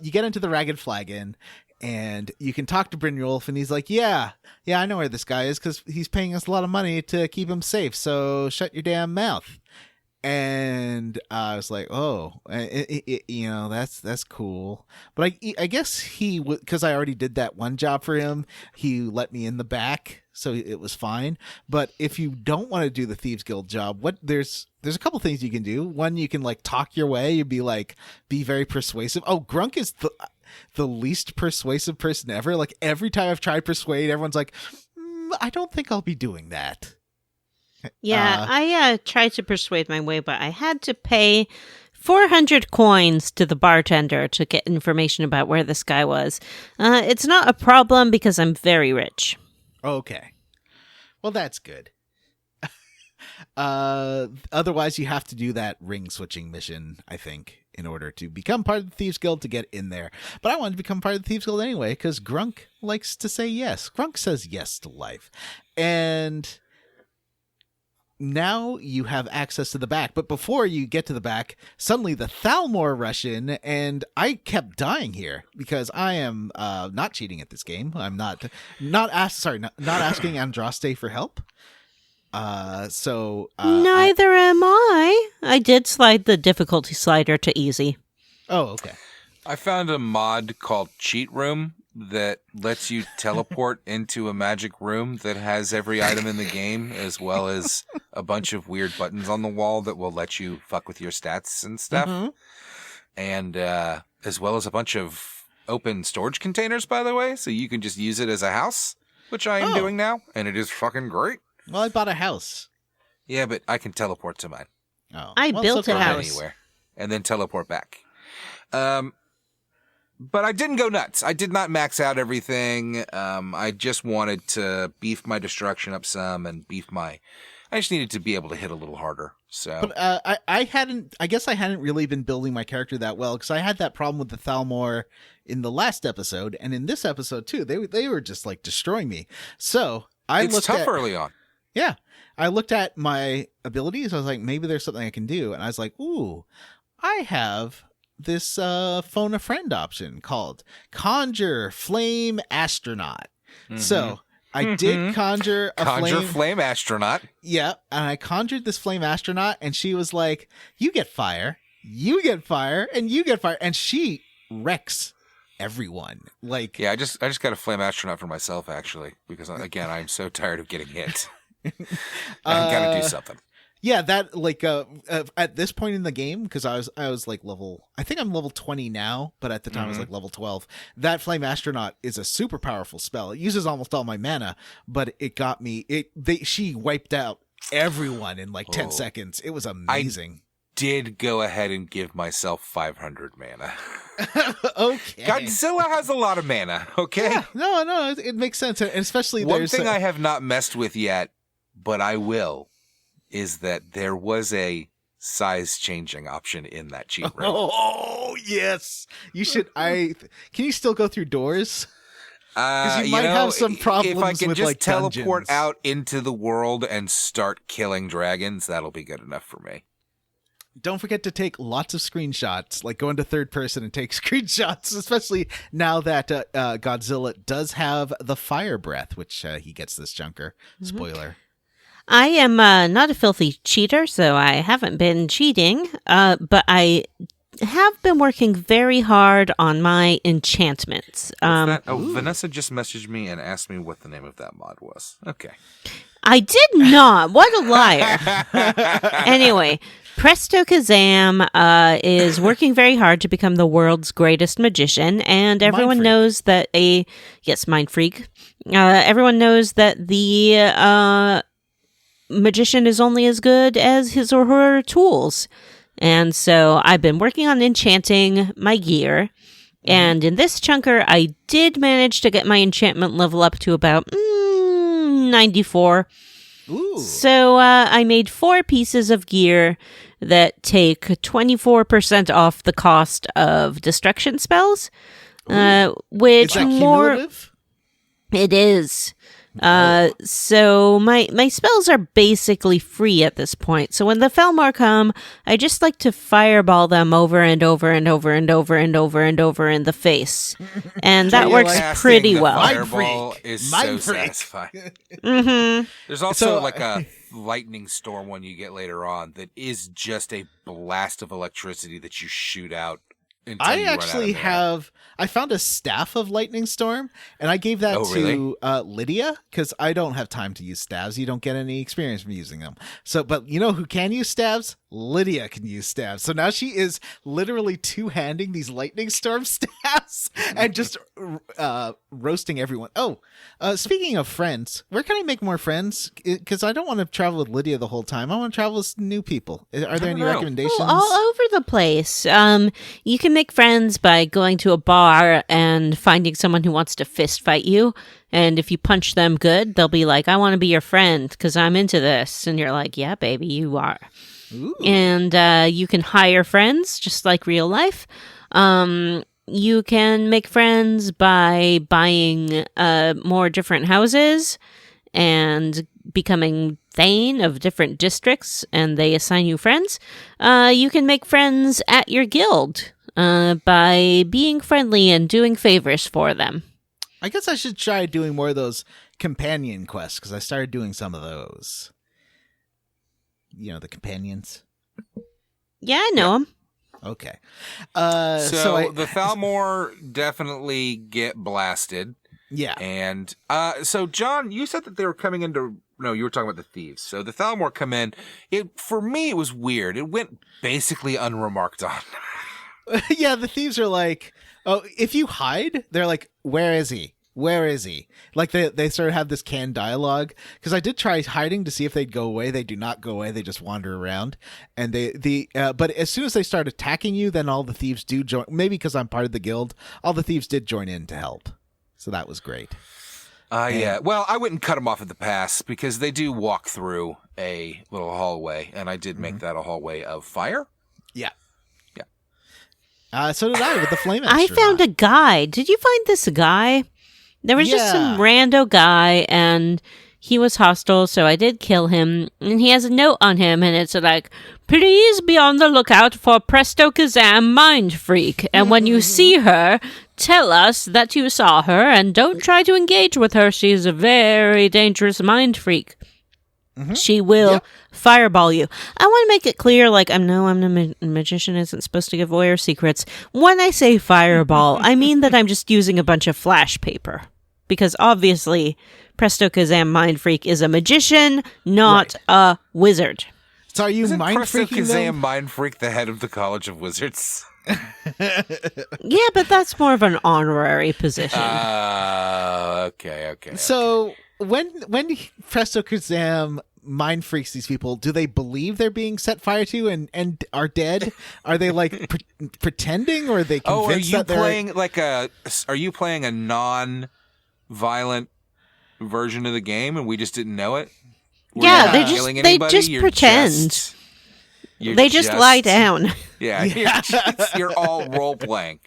you get into the Ragged Flagon, and you can talk to Brynjolf, and he's like, yeah, I know where this guy is because he's paying us a lot of money to keep him safe. So shut your damn mouth. And I was like, "Oh, that's cool." But I guess he would, because I already did that one job for him. He let me in the back, so it was fine. But if you don't want to do the Thieves Guild job, there's a couple things you can do. One, you can like talk your way. You'd be very persuasive. Oh, Grunk is the least persuasive person ever. Like every time I've tried persuade, everyone's like, "I don't think I'll be doing that." Yeah, I tried to persuade my way, but I had to pay 400 coins to the bartender to get information about where this guy was. It's not a problem because I'm very rich. Okay. Well, that's good. Otherwise, you have to do that ring switching mission, I think, in order to become part of the Thieves Guild to get in there. But I wanted to become part of the Thieves Guild anyway because Grunk likes to say yes. Grunk says yes to life. And now you have access to the back, but before you get to the back, suddenly the Thalmor rush in, and I kept dying here because I am not cheating at this game. I'm not asking Andraste for help. Neither am I. I did slide the difficulty slider to easy. Oh, okay. I found a mod called Cheat Room that lets you teleport into a magic room that has every item in the game, as well as a bunch of weird buttons on the wall that will let you fuck with your stats and stuff. Mm-hmm. And as well as a bunch of open storage containers, by the way, so you can just use it as a house, which I am doing now, and it is fucking great. Well, I bought a house. Yeah, but I can teleport to mine. Oh, I built a house anywhere, and then teleport back. But I didn't go nuts. I did not max out everything. I just wanted to beef my destruction up some and I just needed to be able to hit a little harder. So, but I guess I hadn't really been building my character that well because I had that problem with the Thalmor in the last episode and in this episode too. They were just like destroying me. So it's tough early on. Yeah, I looked at my abilities. I was like, maybe there's something I can do, and I was like, ooh, I have this phone a friend option called Conjure Flame Astronaut. Mm-hmm. So I did conjure Flame Astronaut. Yeah, and I conjured this Flame Astronaut, and she was like, you get fire, and you get fire, and she wrecks everyone. Like, yeah, I just got a Flame Astronaut for myself, actually, because, again, I'm so tired of getting hit. I gotta do something. Yeah, that like at this point in the game, because I was like I think I'm level 20 now, but at the time I was like level 12. That Flame Astronaut is a super powerful spell. It uses almost all my mana, but it got me. She wiped out everyone in like 10 seconds. It was amazing. Did go ahead and give myself 500 mana. Okay. Godzilla has a lot of mana. Okay. Yeah, no, it makes sense, and especially one thing I have not messed with yet, but I will. Is that there was a size changing option in that cheat room. Oh, yes. You should. Can you still go through doors? Because you might have some problems if I can with just like teleport dungeons. out into the world and start killing dragons, that'll be good enough for me. Don't forget to take lots of screenshots, like go into third person and take screenshots, especially now that Godzilla does have the fire breath, which he gets this junker. Spoiler. I am not a filthy cheater, so I haven't been cheating, but I have been working very hard on my enchantments. Vanessa just messaged me and asked me what the name of that mod was. Okay. I did not. What a liar. Anyway, Presto Kazam is working very hard to become the world's greatest magician, and everyone knows that Mind Freak. Everyone knows that the magician is only as good as his or her tools. And so I've been working on enchanting my gear. And in this chunker, I did manage to get my enchantment level up to about 94. Ooh. So I made 4 pieces of gear that take 24% off the cost of destruction spells. Which is that cumulative? It is. So my spells are basically free at this point. So when the Thalmor come, I just like to fireball them over and over and over and over and over and over in the face. And that works pretty well. Fireball is so satisfying. There's also like a lightning storm one you get later on that is just a blast of electricity that you shoot out. I actually I found a staff of lightning storm, and I gave that to Lydia because I don't have time to use staves. You don't get any experience from using them. So, but you know who can use staves? Lydia can use staves. So now she is literally two-handing these lightning storm staves and just roasting everyone. Oh, speaking of friends, where can I make more friends? Because I don't want to travel with Lydia the whole time. I want to travel with new people. Are there any recommendations? All over the place. You can make friends by going to a bar and finding someone who wants to fist fight you. And if you punch them good, they'll be like, I want to be your friend because I'm into this. And you're like, yeah, baby, you are. Ooh. And you can hire friends just like real life. You can make friends by buying more different houses and becoming Thane of different districts, and they assign you friends. You can make friends at your guild by being friendly and doing favors for them. I guess I should try doing more of those companion quests because I started doing some of those. You know, the companions. Yeah, I know them. Okay. So the Thalmor definitely get blasted. Yeah. And so, John, you said that they were coming into... No, you were talking about the thieves. So the Thalmor come in. For me, it was weird. It went basically unremarked on. Yeah, the thieves are like, oh, if you hide, they're like, where is he? Where is he? Like they sort of have this canned dialogue. Because I did try hiding to see if they'd go away. They do not go away. They just wander around. And but as soon as they start attacking you, then all the thieves do join. Maybe because I'm part of the guild, all the thieves did join in to help. So that was great. Yeah. Well, I wouldn't cut them off at the pass because they do walk through a little hallway, and I did make that a hallway of fire. Yeah. Yeah. So did I with the flame I astronaut. found a guy. Did you find this guy? There was just some rando guy, and he was hostile, so I did kill him. And he has a note on him, and it's like, please be on the lookout for Presto Kazam Mind Freak. And when you see her, tell us that you saw her, and don't try to engage with her. She's a very dangerous mind freak. She will fireball you. I want to make it clear, like, I'm the magician isn't supposed to give away her secrets. When I say fireball, I mean that I'm just using a bunch of flash paper. Because obviously, Presto Kazam Mind Freak is a magician, not a wizard. So are you Isn't mind Presto freaking Kazam them? Mind Freak the head of the College of Wizards? Yeah, but that's more of an honorary position. Okay. So when Presto Kazam mind freaks these people, do they believe they're being set fire to and are dead? Are they like pretending, or are they convinced are you playing a non-violent version of the game and we just didn't know it? Yeah, they just pretend. They just lie down. Yeah. You're all role playing.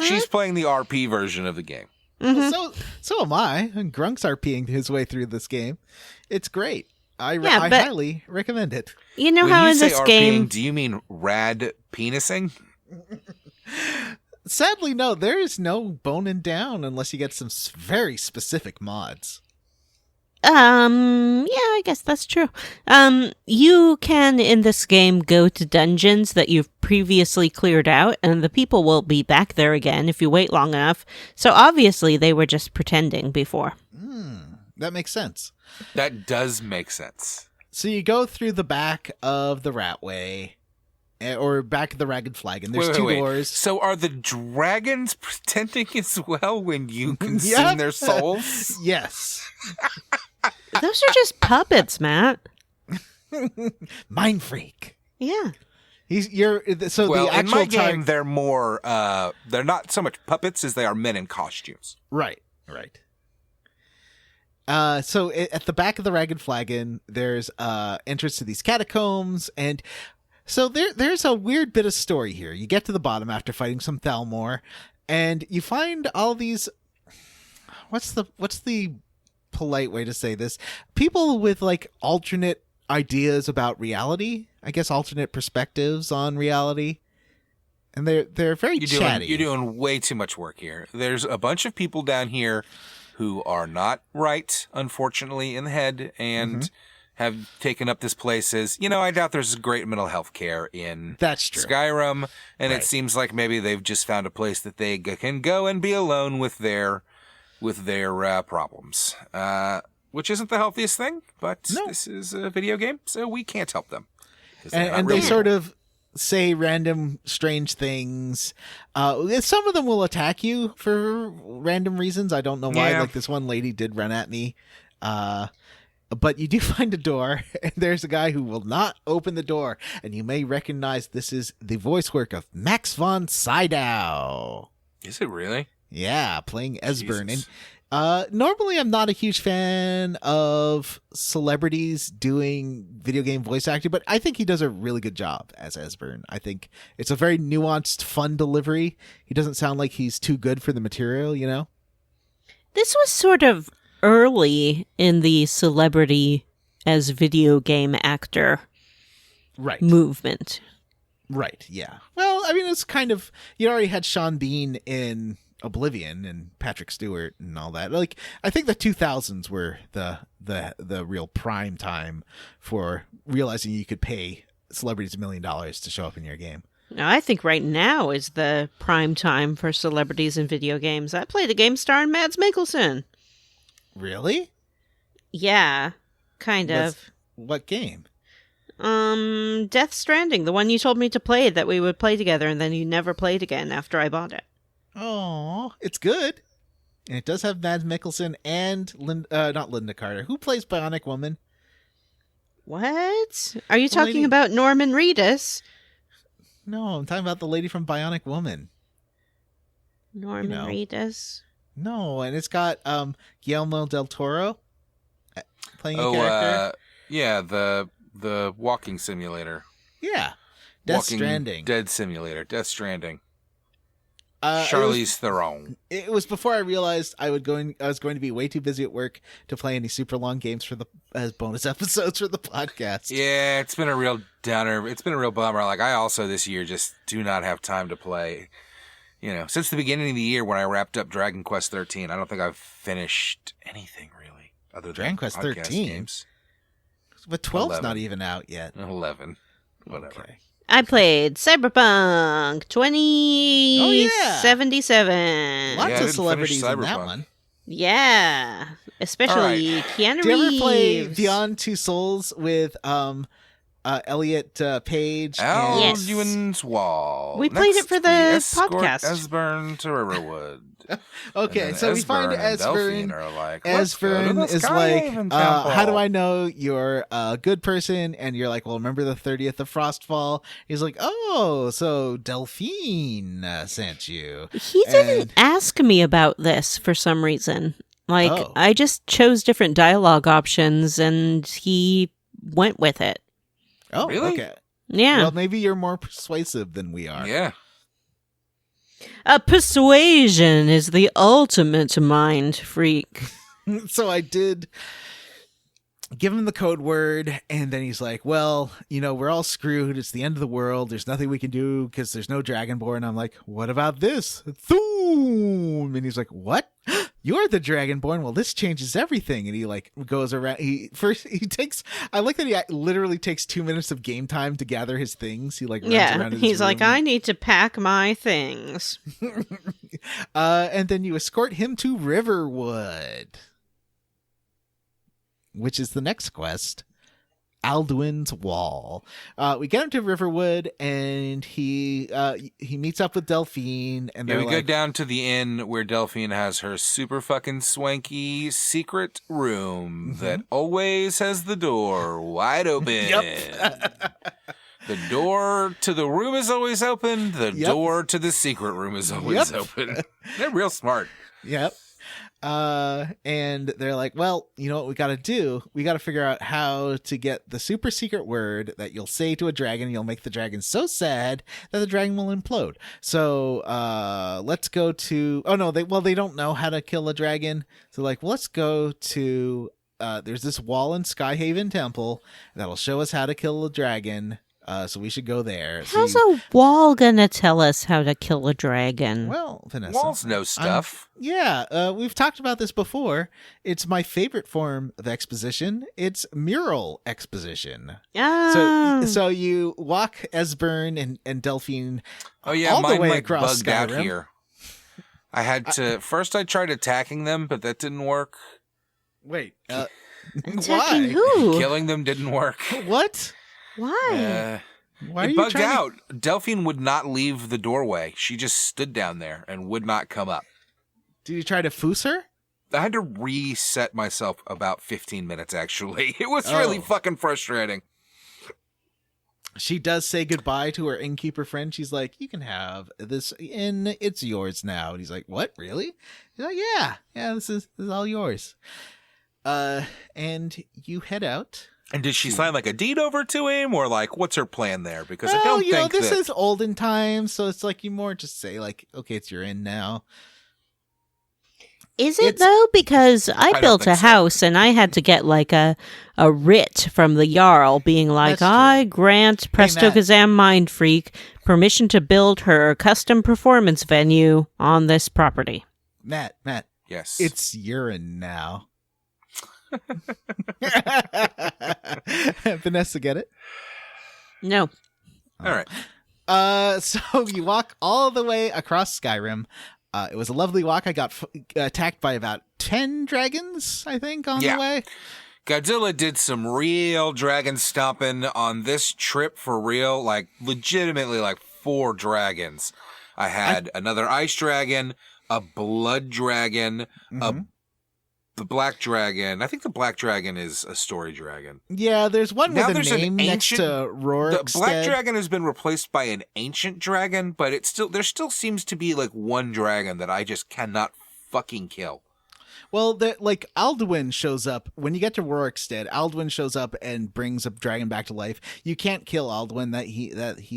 She's playing the RP version of the game. So am I. And Grunk's RPing his way through this game. It's great. I highly recommend it. You know when how you in say this RPing, game, do you mean rad penising? Sadly, no. There is no boning down unless you get some very specific mods. yeah, I guess that's true. You can, in this game, go to dungeons that you've previously cleared out, and the people will be back there again if you wait long enough. So obviously, they were just pretending before. That makes sense. That does make sense. So you go through the back of the Ratway, or back of the Ragged Flagon. There's two doors. So are the dragons pretending as well when you consume their souls? Yes. Those are just puppets, Matt. Mind freak. Yeah. The actual in my game, they're more. They're not so much puppets as they are men in costumes. Right. So at the back of the Ragged Flagon, there's entrance to these catacombs, and so there's a weird bit of story here. You get to the bottom after fighting some Thalmor, and you find all these. What's the polite way to say this? People with like alternate ideas about reality. I guess alternate perspectives on reality. And they're very chatty. You're doing way too much work here. There's a bunch of people down here who are not right, unfortunately, in the head, and have taken up this place as, I doubt there's great mental health care in That's true. Skyrim, and it seems like maybe they've just found a place that they can go and be alone with their problems, which isn't the healthiest thing, but this is a video game, so we can't help them. And they sort of say random strange things. Some of them will attack you for random reasons. I don't know why. Yeah. Like this one lady did run at me. But you do find a door, and there's a guy who will not open the door. And you may recognize this is the voice work of Max Von Sidow. Is it really? Yeah, playing Esbern. And normally I'm not a huge fan of celebrities doing video game voice acting, but I think he does a really good job as Esbern. I think it's a very nuanced, fun delivery. He doesn't sound like he's too good for the material, This was sort of early in the celebrity as video game actor movement. Right, yeah. Well, I mean, it's kind of, you already had Sean Bean in Oblivion and Patrick Stewart and all that. Like, I think the 2000s were the real prime time for realizing you could pay celebrities $1 million to show up in your game. Now, I think right now is the prime time for celebrities in video games. I played a game starring Mads Mikkelsen. Really? Yeah, kind of. What game? Death Stranding, the one you told me to play that we would play together, and then you never played again after I bought it. Oh, it's good. And it does have Mads Mikkelsen and not Linda Carter. Who plays Bionic Woman? What? Are you talking about Norman Reedus? No, I'm talking about the lady from Bionic Woman. Norman Reedus? No, and it's got Guillermo del Toro playing a character. Yeah, the walking simulator. Yeah. Death Stranding. Dead simulator. Death Stranding. Charlize Theron. It was before I realized I was going to be way too busy at work to play any super long games as bonus episodes for the podcast. Yeah, it's been a real downer. It's been a real bummer. Like, I also this year just do not have time to play. You know, since the beginning of the year when I wrapped up Dragon Quest 13, I don't think I've finished anything really other than Dragon Quest 13 games. But 12's not even out yet. 11. Whatever. Okay. I played Cyberpunk 2077. Lots of celebrities in that one. Yeah. Especially Keanu Reeves. Do you ever play Beyond Two Souls with Elliot Page? Yes. Ewan's Wall. We played it for the podcast. Esbern to Riverwood. Okay, so we find Esbern. Esbern is Skyrim like, how do I know you're a good person? And you're like, well, remember the 30th of Frostfall? He's like, oh, so Delphine sent you. He didn't ask me about this for some reason. Like, I just chose different dialogue options, and he went with it. Oh, really? Okay. Yeah. Well, maybe you're more persuasive than we are. Yeah. Persuasion is the ultimate mind freak. So I did give him the code word, and then he's like, well, we're all screwed. It's the end of the world. There's nothing we can do because there's no Dragonborn. I'm like, what about this? Thoom! And he's like, what? You're the Dragonborn? Well, this changes everything. And he goes around. I like that he literally takes 2 minutes of game time to gather his things. He runs around his he's room. like, I need to pack my things. And then you escort him to Riverwood, which is the next quest, Alduin's Wall. We get him to Riverwood, and he meets up with Delphine, and we go down to the inn where Delphine has her super fucking swanky secret room that always has the door wide open. Yep. The door to the room is always open. The door to the secret room is always open. They're real smart. Yep. And they're like, well, you know what we got to do? We got to figure out how to get the super secret word that you'll say to a dragon. You'll make the dragon so sad that the dragon will implode. So, let's go to, they don't know how to kill a dragon. So like, well, let's go to, there's this wall in Skyhaven Temple that'll show us how to kill a dragon. So we should go there. How's a wall gonna tell us how to kill a dragon? Well, Vanessa, walls know stuff. We've talked about this before. It's my favorite form of exposition. It's mural exposition. So you walk Esbern and Delphine. Oh yeah, all mine the way across bugged out Skyrim. here. I had to first. I tried attacking them, but that didn't work. Wait, attacking why? who? Killing them didn't work. What? Why? Why are it you bugged trying out. Delphine would not leave the doorway. She just stood down there and would not come up. Did you try to foos her? I had to reset myself about 15 minutes, actually. It was really fucking frustrating. She does say goodbye to her innkeeper friend. She's like, you can have this inn. It's yours now. And he's like, what? Really? He's like, yeah, this is all yours. And you head out. And did she sign like a deed over to him, or like what's her plan there? Because I don't think this is olden times, so it's like you more just say like, okay, it's your inn now. Is it though? Because I built a house and I had to get like a writ from the Jarl being like, I grant Presto Kazam Mind Freak permission to build her custom performance venue on this property. Matt. Yes. It's urine now. Vanessa, get it? No. All right. So you walk all the way across Skyrim. It was a lovely walk. I got attacked by about 10 dragons, I think, on the way. Godzilla did some real dragon stomping on this trip for real, like legitimately like 4 dragons. I had another ice dragon, a blood dragon, the black dragon. I think the black dragon is a story dragon. Yeah, there's one Now with a name next to Rorikstead. The black dragon has been replaced by an ancient dragon, but there still seems to be like one dragon that I just cannot fucking kill. Well, like Alduin shows up when you get to Rorikstead. Alduin shows up and brings a dragon back to life. You can't kill Alduin. He's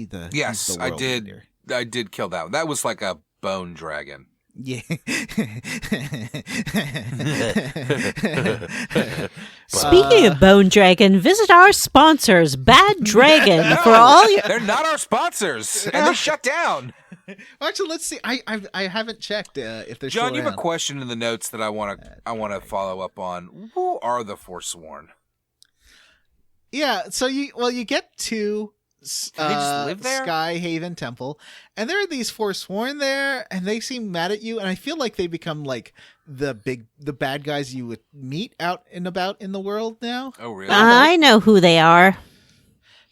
the I world did. leader. I did kill that one. That was like a bone dragon. Yeah. Speaking of Bone Dragon, visit our sponsors, Bad Dragon, No, for all your... they're not our sponsors, and they shut down. Actually, let's see. I haven't checked if they're John, still you have around. a question in the notes that I want to follow up on. Who are the Forsworn? Yeah, so you get to they just live there? Skyhaven Temple, and there are these Forsworn there, and they seem mad at you, and I feel like they become like the bad guys you would meet out and about in the world now. Oh, really? I know who they are.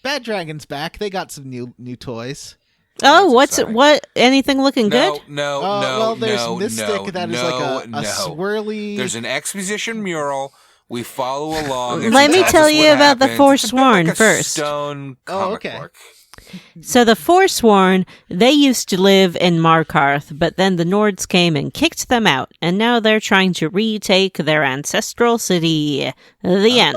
Bad Dragon's back. They got some new toys. Oh, exciting. what? Anything looking good? No, Well, there's Mystic that is like a swirly. There's an exposition mural. We follow along. and Let she me tells tell us you what about the happens. It's a bit Forsworn like a first. Stone comic okay. book. So the Forsworn, they used to live in Markarth, but then the Nords came and kicked them out, and now they're trying to retake their ancestral city. The end.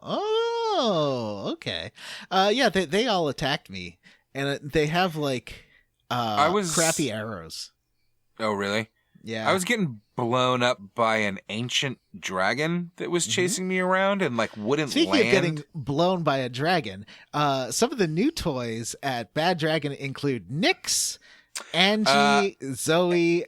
Oh, okay. Yeah, they all attacked me, and they have like crappy arrows. Oh, really? Yeah, I was getting blown up by an ancient dragon that was chasing me around and like wouldn't Speaking land. of getting blown by a dragon, some of the new toys at Bad Dragon include Nyx, Angie, Zoe,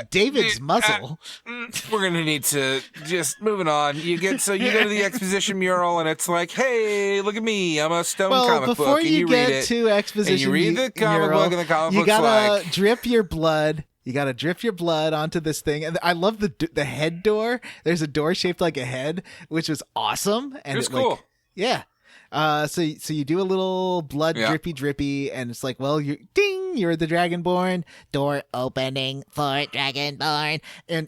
David's muzzle. We're gonna need to just moving on. You go to the exposition mural and it's like, hey, look at me, I'm a stone comic book, before and you read get it. to exposition, And you read the comic mural, book, and the comic you book's gotta like, drip your blood. You gotta drip your blood onto this thing, and I love the head door. There's a door shaped like a head, which was awesome. And it was cool. Yeah. So you do a little blood drippy, and it's like, well, you're the Dragonborn. Door opening for Dragonborn, and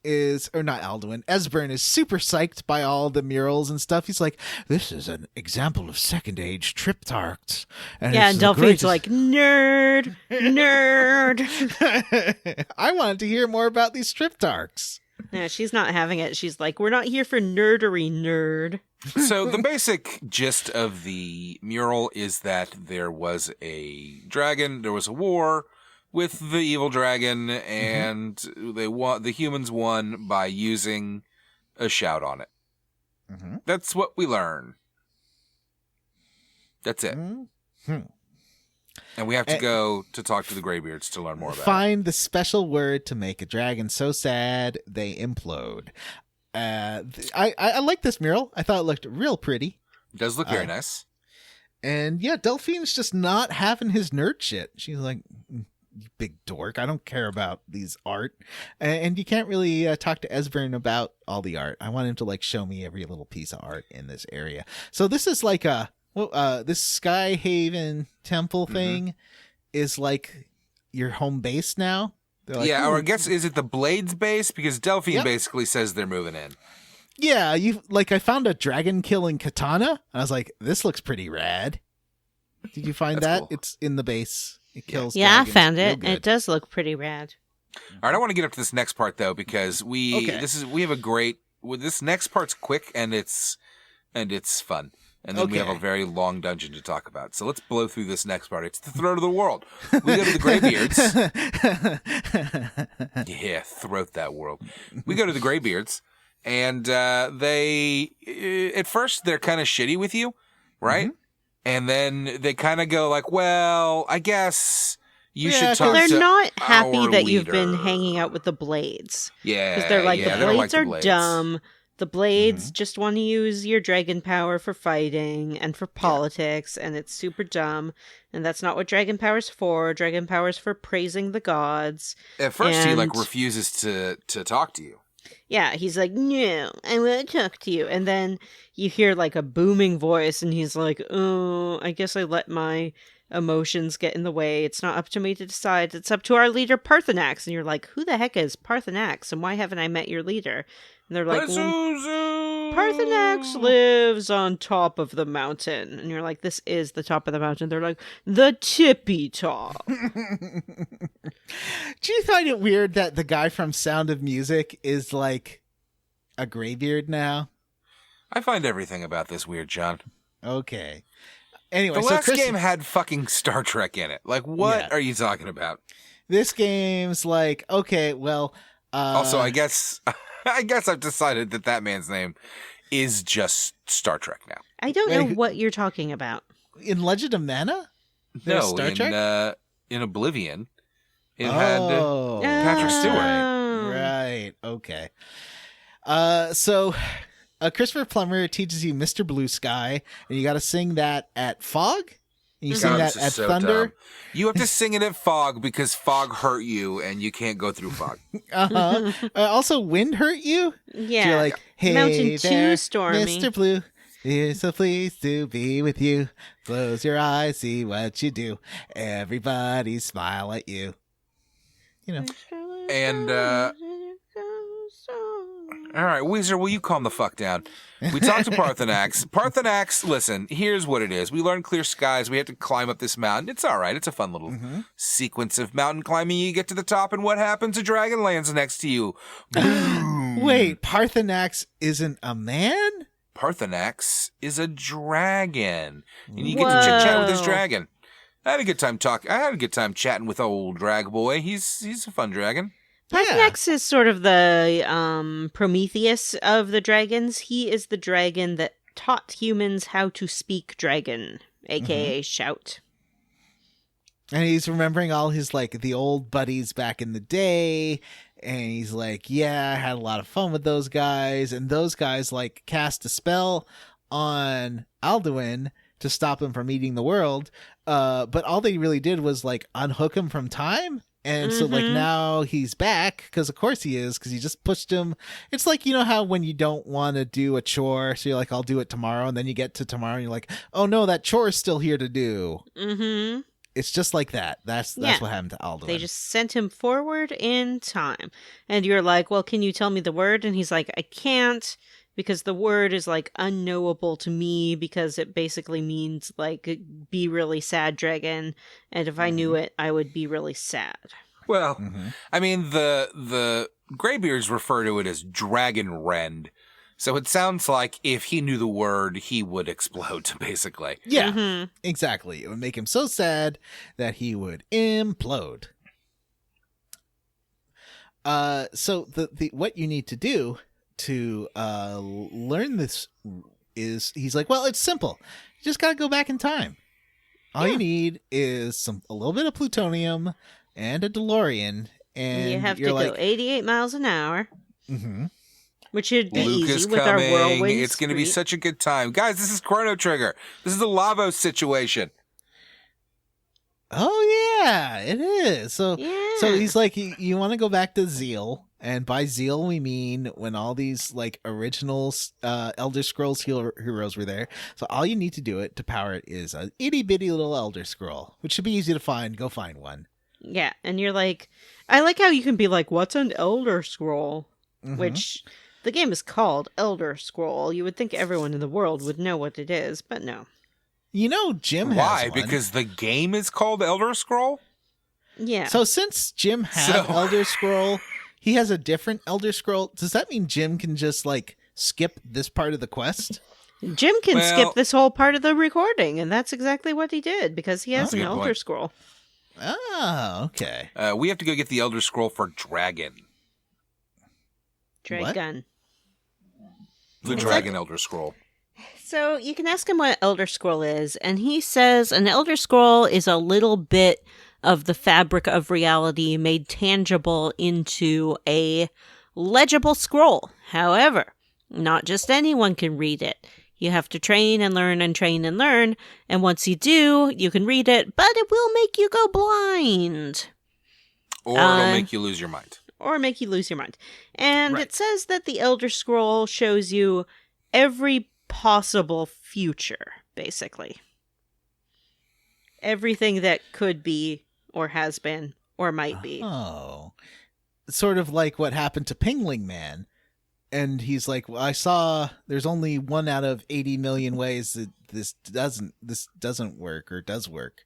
Esbern is super psyched by all the murals and stuff. He's like, this is an example of second age tryptarchs. And And Delphine's like, nerd. I wanted to hear more about these tryptarchs. Yeah, she's not having it. She's like, we're not here for nerdery, nerd. So the basic gist of the mural is that there was a dragon, there was a war with the evil dragon, and the humans won by using a shout on it. Mm-hmm. That's what we learn. That's it. Mm-hmm. And we have to go to talk to the Greybeards to learn more about it. Find the special word to make a dragon so sad they implode. I like this mural. I thought it looked real pretty. It does look very nice. And yeah, Delphine's just not having his nerd shit. She's like, you big dork, I don't care about these art. And you can't really talk to Esbern about all the art. I want him to like show me every little piece of art in this area. So this is like this Skyhaven temple thing is like your home base now. Like, yeah, or I guess, is it the Blades base? Because Delphine basically says they're moving in. Yeah, I found a dragon killing katana, and I was like, this looks pretty rad. Did you find that? Cool. It's in the base. It kills Yeah, dragons. I found it. It does look pretty rad. All right, I want to get up to this next part though, because this next part's quick and it's fun. And then we have a very long dungeon to talk about. So let's blow through this next part. It's the throat of the world. We go to the Greybeards. Yeah, throat that world. We go to the Greybeards, and they, at first, they're kind of shitty with you, right? Mm-hmm. And then they kind of go like, well, I guess you should talk to They're not happy our that you've leader. been hanging out with the Blades. Yeah. Because they're like, the Blades are dumb. The blades just want to use your dragon power for fighting and for politics, and it's super dumb. And that's not what dragon power's for. Dragon power's for praising the gods. At first, he refuses to talk to you. Yeah, he's like, no, I want to talk to you. And then you hear like a booming voice, and he's like, oh, I guess I let my emotions get in the way. It's not up to me to decide. It's up to our leader, Parthenax. And you're like, who the heck is Parthenax? And why haven't I met your leader? And they're like, well, Parthenax lives on top of the mountain. And you're like, this is the top of the mountain. They're like, the tippy top. Do you find it weird that the guy from Sound of Music is like a graybeard now? I find everything about this weird, John. Okay. Anyway, the last game had fucking Star Trek in it. Like, what are you talking about? This game's like, okay, well... also, I guess I've decided that man's name is just Star Trek now. I don't know what you're talking about. In Legend of Mana? No, Star Trek? In Oblivion, it had Patrick Stewart. Right, okay. So... Christopher Plummer teaches you Mr. Blue Sky, and you got to sing that at Fog? And you sing that at Thunder? Dumb. You have to sing it at Fog because Fog hurt you, and you can't go through Fog. Also, Wind hurt you? Yeah. So you're like, hey Mountain there, 2 stormy. Mr. Blue, we're so pleased to be with you. Close your eyes, see what you do. Everybody smile at you. You know. And, all right, Weezer, will you calm the fuck down? We talked to Parthenax. Parthenax, listen, here's what it is. We learned clear skies. We have to climb up this mountain. It's all right. It's a fun little sequence of mountain climbing. You get to the top, and what happens? A dragon lands next to you. Boom. Wait, Parthenax isn't a man? Parthenax is a dragon. And you get to chit-chat with this dragon. I had a good time chatting with old drag boy. He's a fun dragon. Parthenax is sort of the Prometheus of the dragons. He is the dragon that taught humans how to speak dragon, a.k.a. shout. And he's remembering all his, like, the old buddies back in the day. And he's like, yeah, I had a lot of fun with those guys. And those guys, like, cast a spell on Alduin to stop him from eating the world. But all they really did was, like, unhook him from time. And so, like, now he's back, because of course he is, because he just pushed him. It's like, you know how when you don't want to do a chore, so you're like, I'll do it tomorrow, and then you get to tomorrow, and you're like, oh no, that chore is still here to do. Mm-hmm. It's just like that. That's what happened to Alduin. They just sent him forward in time. And you're like, well, can you tell me the word? And he's like, I can't, because the word is, like, unknowable to me, because it basically means, like, be really sad, dragon. And if I knew it, I would be really sad. Well, I mean, the Greybeards refer to it as dragon rend. So it sounds like if he knew the word, he would explode, basically. Yeah, exactly. It would make him so sad that he would implode. So the what you need to do to learn this is, he's like, well, it's simple. You just gotta go back in time. All you need is a little bit of plutonium and a DeLorean, and you have to go 88 miles an hour. Which should be Luke easy is with coming. our whirlwind. It's going to be such a good time. Guys, this is Chrono Trigger. This is a Lavos situation. Oh, yeah, it is. So he's like, you want to go back to Zeal. And by Zeal, we mean when all these, like, original Elder Scrolls heroes were there. So all you need to do it to power it is a itty-bitty little Elder Scroll, which should be easy to find. Go find one. Yeah, and you're like, I like how you can be like, what's an Elder Scroll? Which... the game is called Elder Scroll. You would think everyone in the world would know what it is, but no. You know, Jim has Why? one. Because the game is called Elder Scroll? Yeah. So since Jim has Elder Scroll, he has a different Elder Scroll. Does that mean Jim can just, like, skip this part of the quest? Jim can skip this whole part of the recording, and that's exactly what he did, because he has an Elder Scroll. Oh, okay. We have to go get the Elder Scroll for Dragon. Dragon. The Dragon Elder Scroll. So you can ask him what Elder Scroll is, and he says an Elder Scroll is a little bit of the fabric of reality made tangible into a legible scroll. However, Not just anyone can read it. You have to train and learn and train and learn, and once you do, you can read it, but it will make you go blind. Or it'll make you lose your mind. And It says that the Elder Scroll shows you every possible future, basically. Everything that could be, or has been, or might be. Oh. Sort of like what happened to Pingling Man. And he's like, well, I saw there's only 1 out of 80 million ways that this doesn't work or does work.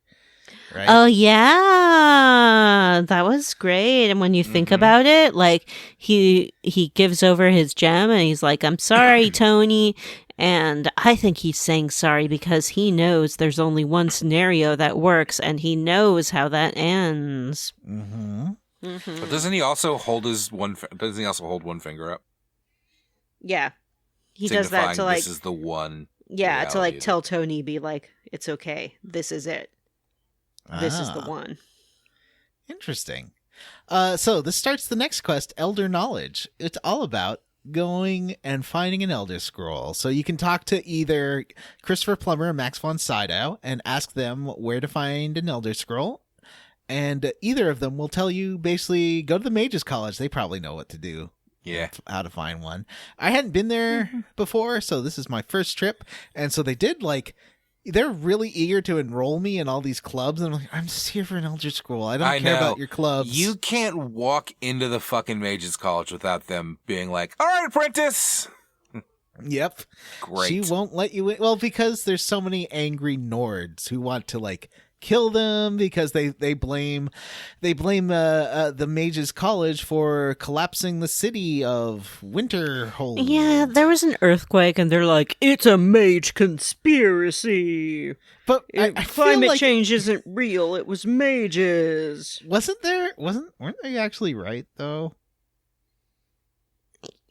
Right? Oh, yeah. That was great. And when you think about it, like, he gives over his gem and he's like, I'm sorry, Tony. And I think he's saying sorry because he knows there's only one scenario that works and he knows how that ends. But doesn't he also hold one finger up? Yeah. He does that to, like, this is the one. Yeah, to, like, tell Tony, be like, it's okay. This is it. This is the one. Interesting. So this starts the next quest, Elder Knowledge. It's all about going and finding an Elder Scroll. So you can talk to either Christopher Plummer or Max Von Sydow and ask them where to find an Elder Scroll. And either of them will tell you, basically, go to the Mages College. They probably know what to do. Yeah. How to find one. I hadn't been there before, so this is my first trip. And so they did, like, they're really eager to enroll me in all these clubs. And I'm like, I'm just here for an Elder Scroll. I don't care about your clubs. You can't walk into the fucking Mages College without them being like, all right, apprentice. Yep. Great. She won't let you in. Well, because there's so many angry Nords who want to, like, kill them because they blame the Mages College for collapsing the city of Winterhold. Yeah, there was an earthquake and they're like, it's a mage conspiracy. But I climate like, change isn't real. It was mages. Weren't they actually right though?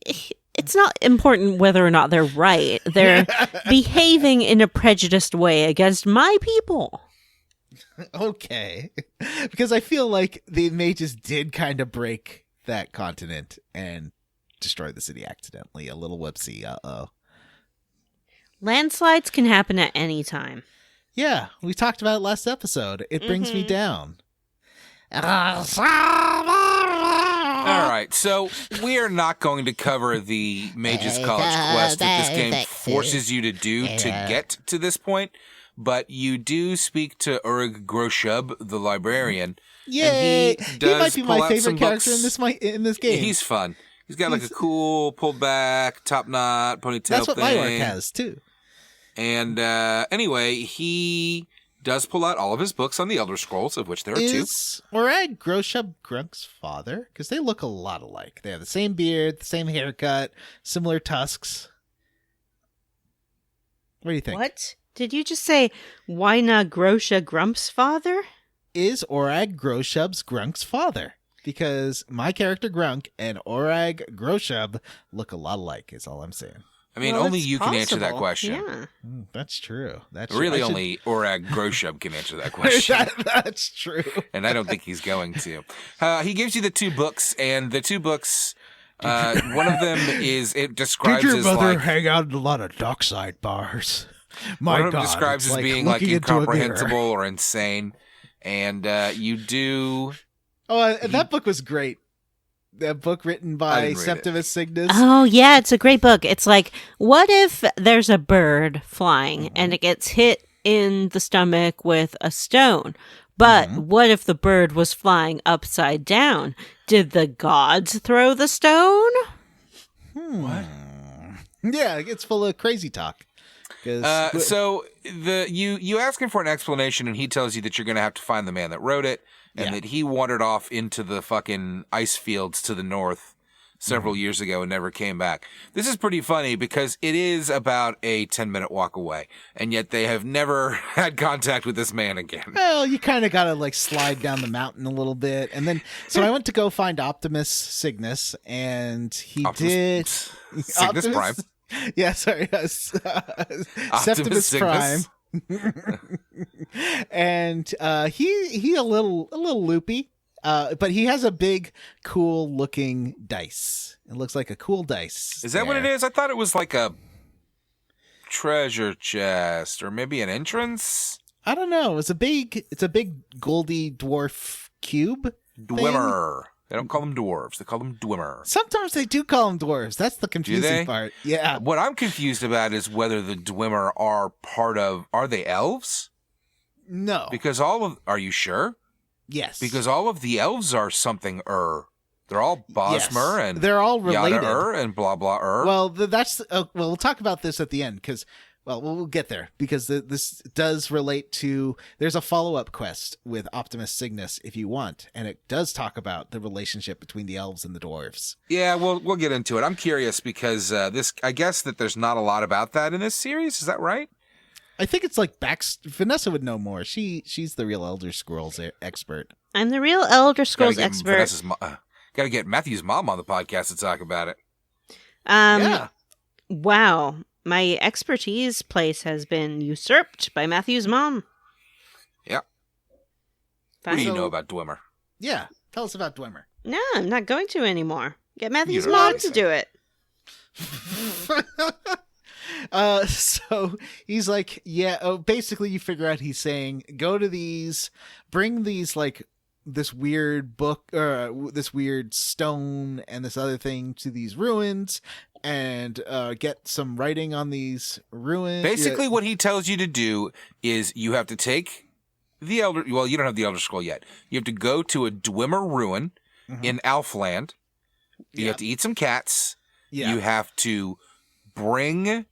It's not important whether or not they're right. They're behaving in a prejudiced way against my people. Okay. Because I feel like the mages did kind of break that continent and destroy the city accidentally. A little whoopsie. Uh-oh. Landslides can happen at any time. Yeah, we talked about it last episode. It brings me down. All right, so we are not going to cover the Mages College quest that this game forces you to do to get to this point. But you do speak to Urig Groshub, the librarian. Yay! And he might be my favorite character in this game. He's fun. He's got like a cool pulled back, top knot, ponytail That's what thing. my orc has, too. And anyway, he does pull out all of his books on the Elder Scrolls, of which there are 2. Is Orag Groshub Grunk's father? Because they look a lot alike. They have the same beard, the same haircut, similar tusks. What do you think? What? Did you just say Wyna Grosha Grump's father? Is Orag Groshub's Grunk's father? Because my character Grunk and Orag Groshub look a lot alike, is all I'm saying. I mean, well, only you can answer that possible. question. Yeah. That's true. Only Orag Groshub can answer that question. That's true. And I don't think he's going to. He gives you the 2 books, and the 2 books, one of them it describes Did your as mother like... hang out in a lot of dockside bars? My one of them describes as being like incomprehensible or insane. And you do... Oh, and that book was great. That book written by Septimus Cygnus. Oh, yeah, it's a great book. It's like, what if there's a bird flying and it gets hit in the stomach with a stone? But what if the bird was flying upside down? Did the gods throw the stone? What? Yeah, it's full of crazy talk. So you ask him for an explanation, and he tells you that you're going to have to find the man that wrote it, and that he wandered off into the fucking ice fields to the north several years ago and never came back. This is pretty funny because it is about a 10-minute walk away, and yet they have never had contact with this man again. Well, you kind of got to like slide down the mountain a little bit, and then so I went to go find Optimus Cygnus, and he did Cygnus Prime. Yeah, sorry. Septimus Prime. And he a little loopy. But he has a big, cool-looking dice. It looks like a cool dice. Is that what it is? I thought it was like a treasure chest or maybe an entrance. I don't know. It's a big goldy dwarf cube. Dwemer. They don't call them dwarves. They call them Dwemer. Sometimes they do call them dwarves. That's the confusing part. Yeah. What I'm confused about is whether the Dwemer are are they elves? No. Because are you sure? Yes. Because all of the elves are something They're all Bosmer and they're all related. Yada and blah blah Well, we'll talk about this at the end because we'll get there because this does relate to. There's a follow-up quest with Optimus Cygnus if you want, and it does talk about the relationship between the elves and the dwarves. Yeah, we'll get into it. I'm curious because I guess that there's not a lot about that in this series. Is that right? I think it's like Vanessa would know more. She's the real Elder Scrolls expert. I'm the real Elder Scrolls expert. Got to get Matthew's mom on the podcast to talk about it. Yeah. Wow. My expertise place has been usurped by Matthew's mom. Yeah. What do you know about Dwemer? Yeah. Tell us about Dwemer. No, I'm not going to anymore. Get Matthew's mom to do it. So he's like, basically you figure out he's saying, go to bring these like this weird book, this weird stone and this other thing to these ruins and get some writing on these ruins. Basically what he tells you to do is you have to take you don't have the Elder Scroll yet. You have to go to a Dwemer ruin in Alfland. You have to eat some cats. Yeah. You have to bring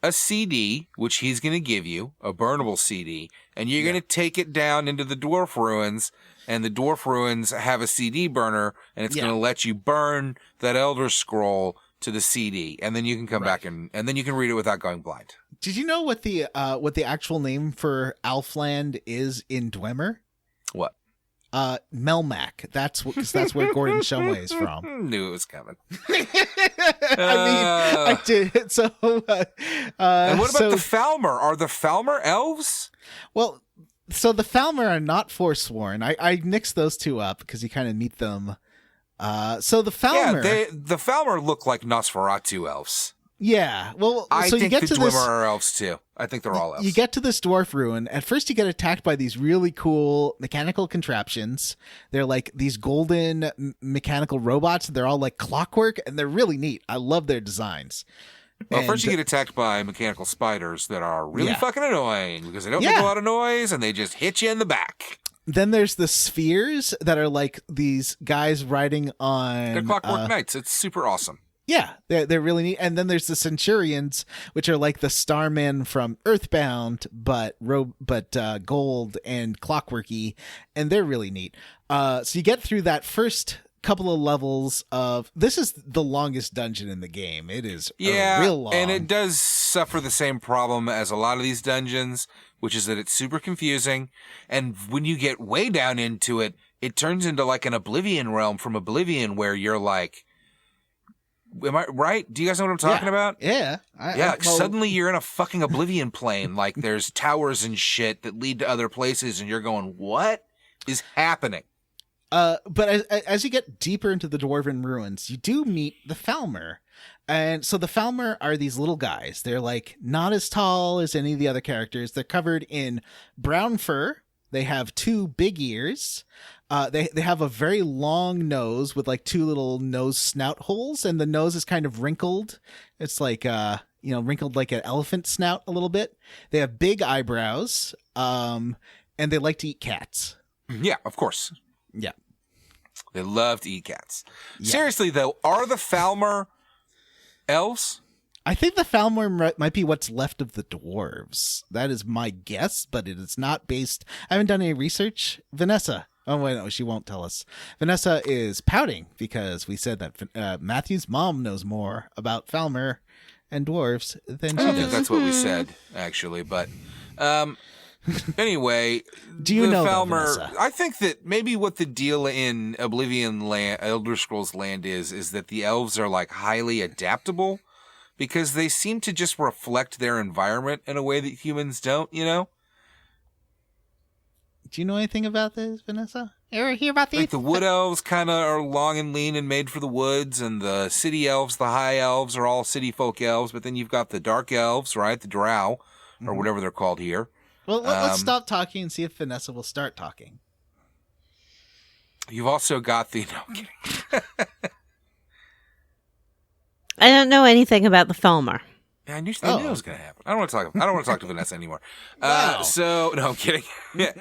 a CD, which he's going to give you, a burnable CD, and you're going to take it down into the Dwarf Ruins, and the Dwarf Ruins have a CD burner, and it's going to let you burn that Elder Scroll to the CD, and then you can come back and then you can read it without going blind. Did you know what the actual name for Alfland is in Dwemer? What? Melmac. That's where Gordon Shumway is from. Knew it was coming. I did. So, and what about the Falmer? Are the Falmer elves? Well, so the Falmer are not Forsworn. I mixed those two up because you kind of meet them. So the Falmer, the Falmer look like Nosferatu elves. Yeah, well, I so think you get the to Dwemer this, are elves too. I think they're all elves. You get to this dwarf ruin. At first, you get attacked by these really cool mechanical contraptions. They're like these golden mechanical robots. They're all like clockwork, and they're really neat. I love their designs. Well, first you get attacked by mechanical spiders that are really fucking annoying because they don't make a lot of noise and they just hit you in the back. Then there's the spheres that are like these guys riding on. They're clockwork knights. It's super awesome. Yeah, they're really neat. And then there's the Centurions, which are like the Starmen from Earthbound, but gold and clockworky, and they're really neat. So you get through that first couple of levels of this is the longest dungeon in the game. It is real long, and it does suffer the same problem as a lot of these dungeons, which is that it's super confusing. And when you get way down into it, it turns into like an Oblivion realm from Oblivion, where you're like. Am I right? Do you guys know what I'm talking about? Yeah. Suddenly you're in a fucking Oblivion plane. Like there's towers and shit that lead to other places, and you're going, what is happening? But as you get deeper into the Dwarven ruins, you do meet the Falmer. And so the Falmer are these little guys. They're like not as tall as any of the other characters. They're covered in brown fur. They have 2 big ears. They have a very long nose with like 2 little nose snout holes, and the nose is kind of wrinkled. It's like wrinkled like an elephant snout a little bit. They have big eyebrows, and they like to eat cats. Yeah, of course. Yeah, they love to eat cats. Yeah. Seriously though, are the Falmer elves? I think the Falmer might be what's left of the dwarves. That is my guess, but it is not based. I haven't done any research. Vanessa. Oh, wait, no, she won't tell us. Vanessa is pouting because we said that Matthew's mom knows more about Falmer and dwarves than she does. I think that's what we said, actually. But anyway, do you know Falmer? That, I think that maybe what the deal in Oblivion Land, Elder Scrolls Land is that the elves are like highly adaptable because they seem to just reflect their environment in a way that humans don't, you know? Do you know anything about this, Vanessa? Ever hear about these? Like the wood elves kind of are long and lean and made for the woods, and the city elves, the high elves, are all city folk elves. But then you've got the dark elves, right? The drow, or whatever they're called here. Well, let's stop talking and see if Vanessa will start talking. You've also got the... No, I'm kidding. I don't know anything about the Falmer. Yeah, I knew it was going to happen. I don't want to talk to Vanessa anymore. Wow. No, I'm kidding. Yeah.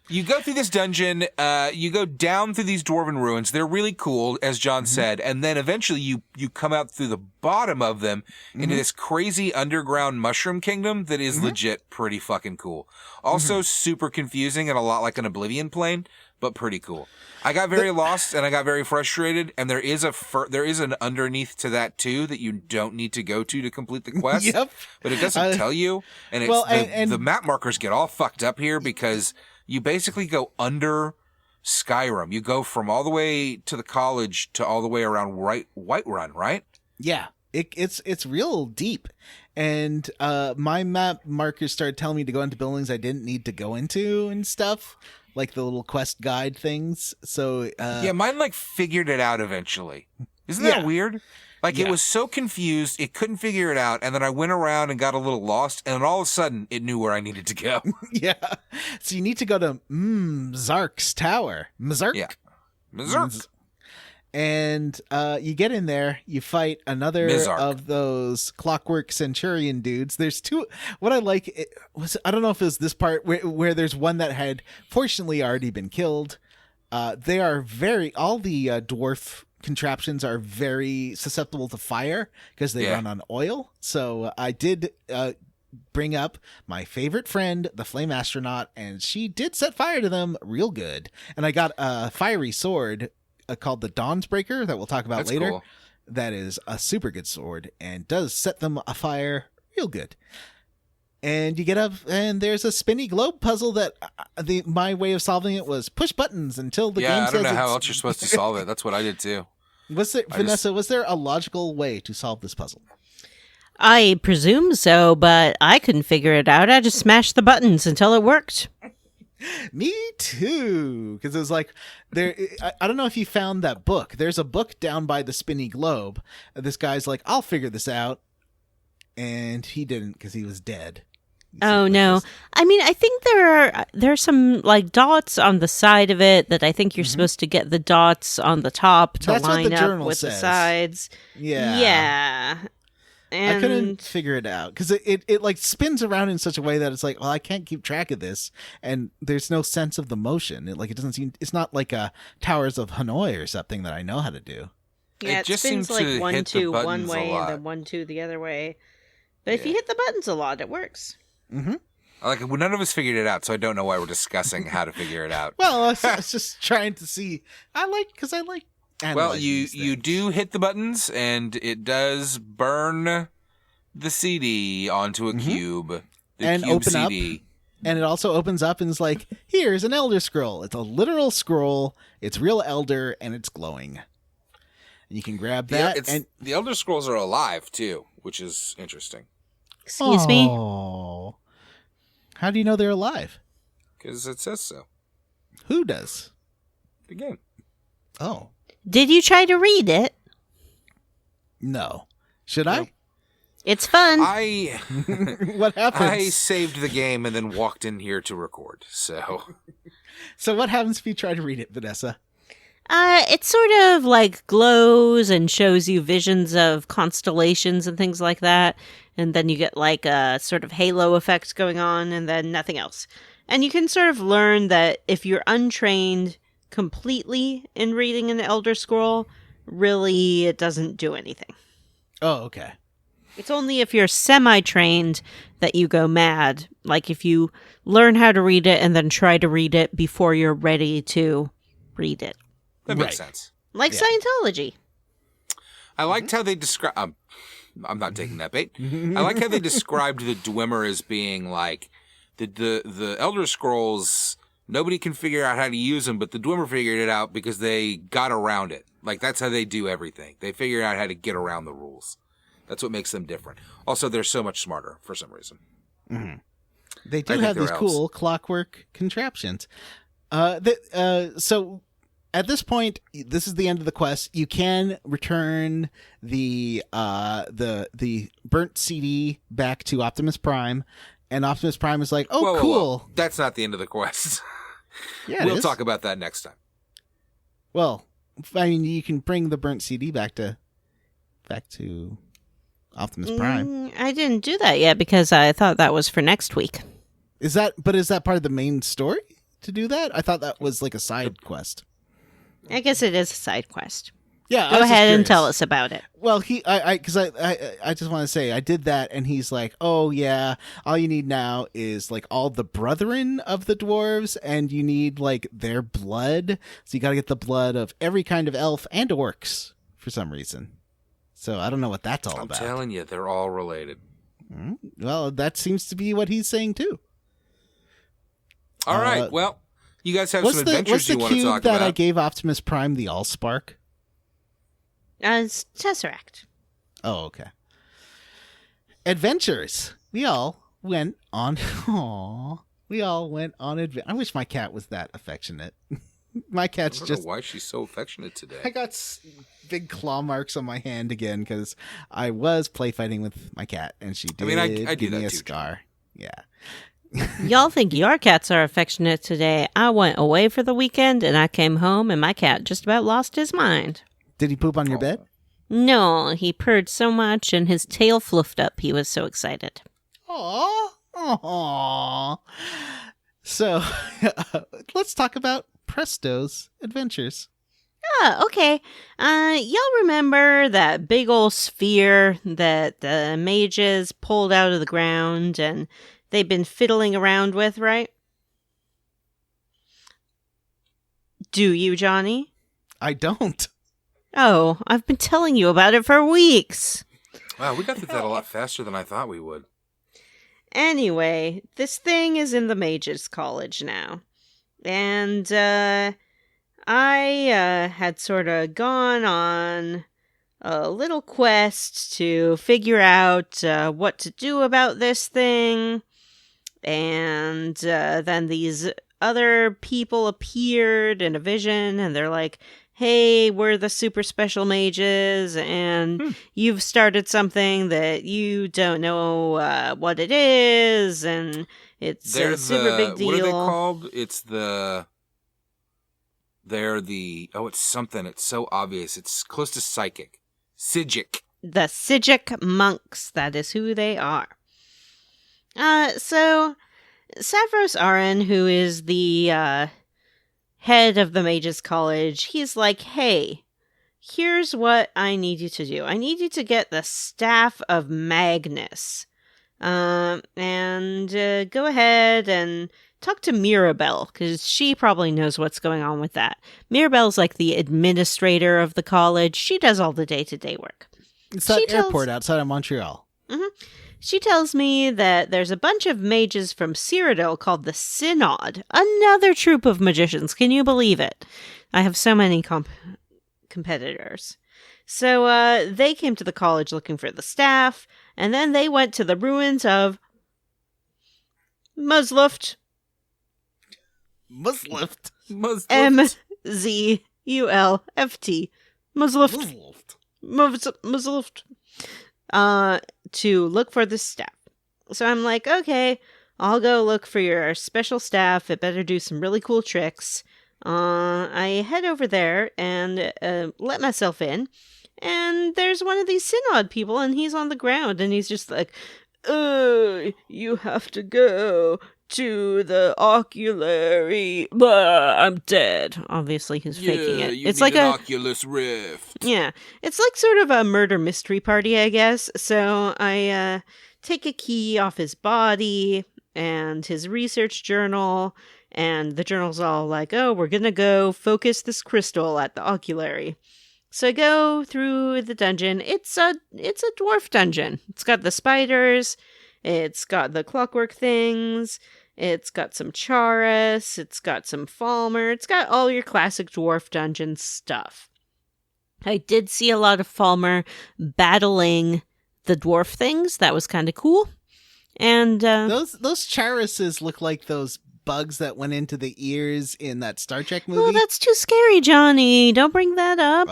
You go through this dungeon, you go down through these dwarven ruins. They're really cool, as John said, and then eventually you come out through the bottom of them into this crazy underground mushroom kingdom that is legit pretty fucking cool. Also super confusing and a lot like an Oblivion plane, but pretty cool. I got very lost and I got very frustrated, and there is an underneath to that too that you don't need to go to complete the quest. Yep. But it doesn't tell you, and it's the map markers get all fucked up here because you basically go under Skyrim. You go from all the way to the college to all the way around Whiterun, right? Yeah, it's real deep. And my map markers started telling me to go into buildings I didn't need to go into and stuff, like the little quest guide things. So yeah, mine figured it out eventually. Isn't that weird? It was so confused, it couldn't figure it out, and then I went around and got a little lost, and all of a sudden, it knew where I needed to go. Yeah. So you need to go to Zark's Tower. Mazark? Yeah. Mazark. And you get in there, you fight another of those clockwork centurion dudes. There's two. What I like was, I don't know if it was this part where there's one that had fortunately already been killed. They are all the dwarf contraptions are very susceptible to fire because they run on oil. So I did bring up my favorite friend, the Flame Astronaut, and she did set fire to them real good. And I got a fiery sword called the Dawn's Breaker that we'll talk about later. Cool. That is a super good sword and does set them afire real good. And you get up, and there's a spinny globe puzzle that my way of solving it was push buttons until the game says I don't know how else you're supposed to solve it. That's what I did too. Vanessa, was there a logical way to solve this puzzle? I presume so, but I couldn't figure it out. I just smashed the buttons until it worked. Me too, because it was like there. I don't know if you found that book. There's a book down by the spinny globe. This guy's like, "I'll figure this out," and he didn't because he was dead. Oh no! I mean, I think there's some dots on the side of it that I think you're supposed to get the dots on the top to line up with the sides. Yeah. And I couldn't figure it out because it spins around in such a way that it's like, well, I can't keep track of this, and there's no sense of the motion. It doesn't seem. It's not like Towers of Hanoi or something that I know how to do. Yeah, it just spins like 1-2 one way and then 1-2 the other way. But if you hit the buttons a lot, it works. Mm-hmm. None of us figured it out, so I don't know why we're discussing how to figure it out. Well, I was just trying to see. I like. Well, you do hit the buttons, and it does burn the CD onto a cube. And cube open CD. up. And it also opens up and is like, here's an Elder Scroll. It's a literal scroll. It's real Elder, and it's glowing. And you can grab that. And the Elder Scrolls are alive, too, which is interesting. Excuse me? How do you know they're alive? Because it says so. Who does? The game. Oh. Did you try to read it? No. Should I? It's fun. What happens? I saved the game and then walked in here to record, so... So what happens if you try to read it, Vanessa? It sort of glows and shows you visions of constellations and things like that. And then you get a sort of halo effect going on and then nothing else. And you can sort of learn that if you're untrained completely in reading an Elder Scroll, really it doesn't do anything. Oh, okay. It's only if you're semi-trained that you go mad. If you learn how to read it and then try to read it before you're ready to read it. That makes sense. Scientology. I liked how they describe... I'm not taking that bait. I like how they described the Dwemer as being the Elder Scrolls. Nobody can figure out how to use them, but the Dwemer figured it out because they got around it. That's how they do everything. They figure out how to get around the rules. That's what makes them different. Also, they're so much smarter for some reason. Mm-hmm. They do have these cool clockwork contraptions. So at this point, this is the end of the quest. You can return the burnt CD back to Optimus Prime, and Optimus Prime is like, "Oh, Whoa, cool." whoa. That's not the end of the quest. Yeah, we'll talk about that next time. Well, I mean, you can bring the burnt CD back to Optimus Prime. I didn't do that yet because I thought that was for next week. Is that part of the main story to do that? I thought that was like a side quest. I guess it is a side quest. Yeah, Go ahead and tell us about it. Well, I just want to say I did that, and he's like, "Oh yeah, all you need now is like all the brethren of the dwarves, and you need like their blood. So you got to get the blood of every kind of elf and orcs for some reason. So I don't know what that's all about. I'm telling you, they're all related. Well, that seems to be what he's saying too. All right, well, you guys have some adventures you want to talk What's the cube that about. I gave Optimus Prime the Allspark? It's Tesseract. Oh, okay. Adventures. We all went on. We all went on adventure. I wish my cat was that affectionate. My cat's I don't just. know why she's so affectionate today. I got big claw marks on my hand again because I was play fighting with my cat, and she did I do give me that a too, scar. Yeah. Y'all think your cats are affectionate today. I went away for the weekend and I came home and my cat just about lost his mind. Did he poop on your bed? No, he purred so much and his tail fluffed up. He was so excited. Aww. So, let's talk about Presto's adventures. Okay. Y'all remember that big old sphere that the mages pulled out of the ground and they've been fiddling around with, right? Do you, Johnny? I don't. Oh, I've been telling you about it for weeks. Wow, we got through that a lot faster than I thought we would. Anyway, this thing is in the Mages College now. And, I had sort of gone on a little quest to figure out what to do about this thing. And then these other people appeared in a vision, and they're like, hey, we're the super special mages, and you've started something that you don't know what it is, and it's a super big deal. What are they called? It's something. It's so obvious. It's close to psychic. Psijic. The Psijic monks. That is who they are. So Savros Aran, who is the head of the Mages College, he's like, hey, here's what I need you to do. I need you to get the Staff of Magnus. And go ahead and talk to Mirabelle, because she probably knows what's going on with that. Mirabelle's like the administrator of the college. She does all the day-to-day work. It's that airport outside of Montreal. Mm-hmm. She tells me that there's a bunch of mages from Cyrodiil called the Synod. Another troop of magicians. Can you believe it? I have so many competitors. So they came to the college looking for the staff, and then they went to the ruins of Musluft. Muslift. M-Z-U-L-F-T. Musluft. Musluft. To look for the staff. So I'm like, okay, I'll go look for your special staff. It better do some really cool tricks. I head over there and let myself in. And there's one of these Synod people, and he's on the ground, and he's just like, you have to go to the oculary. Blah, I'm dead. Obviously, he's faking it. It's like an Oculus Rift. Yeah, it's like sort of a murder mystery party, I guess. So I take a key off his body and his research journal, and the journal's all like, oh, we're gonna go focus this crystal at the oculary. So I go through the dungeon. It's a dwarf dungeon. It's got the spiders. It's got the clockwork things. It's got some Charis. It's got some Falmer. It's got all your classic dwarf dungeon stuff. I did see a lot of Falmer battling the dwarf things. That was kind of cool. And those Charises look like those bugs that went into the ears in that Star Trek movie? Oh, that's too scary, Johnny. Don't bring that up.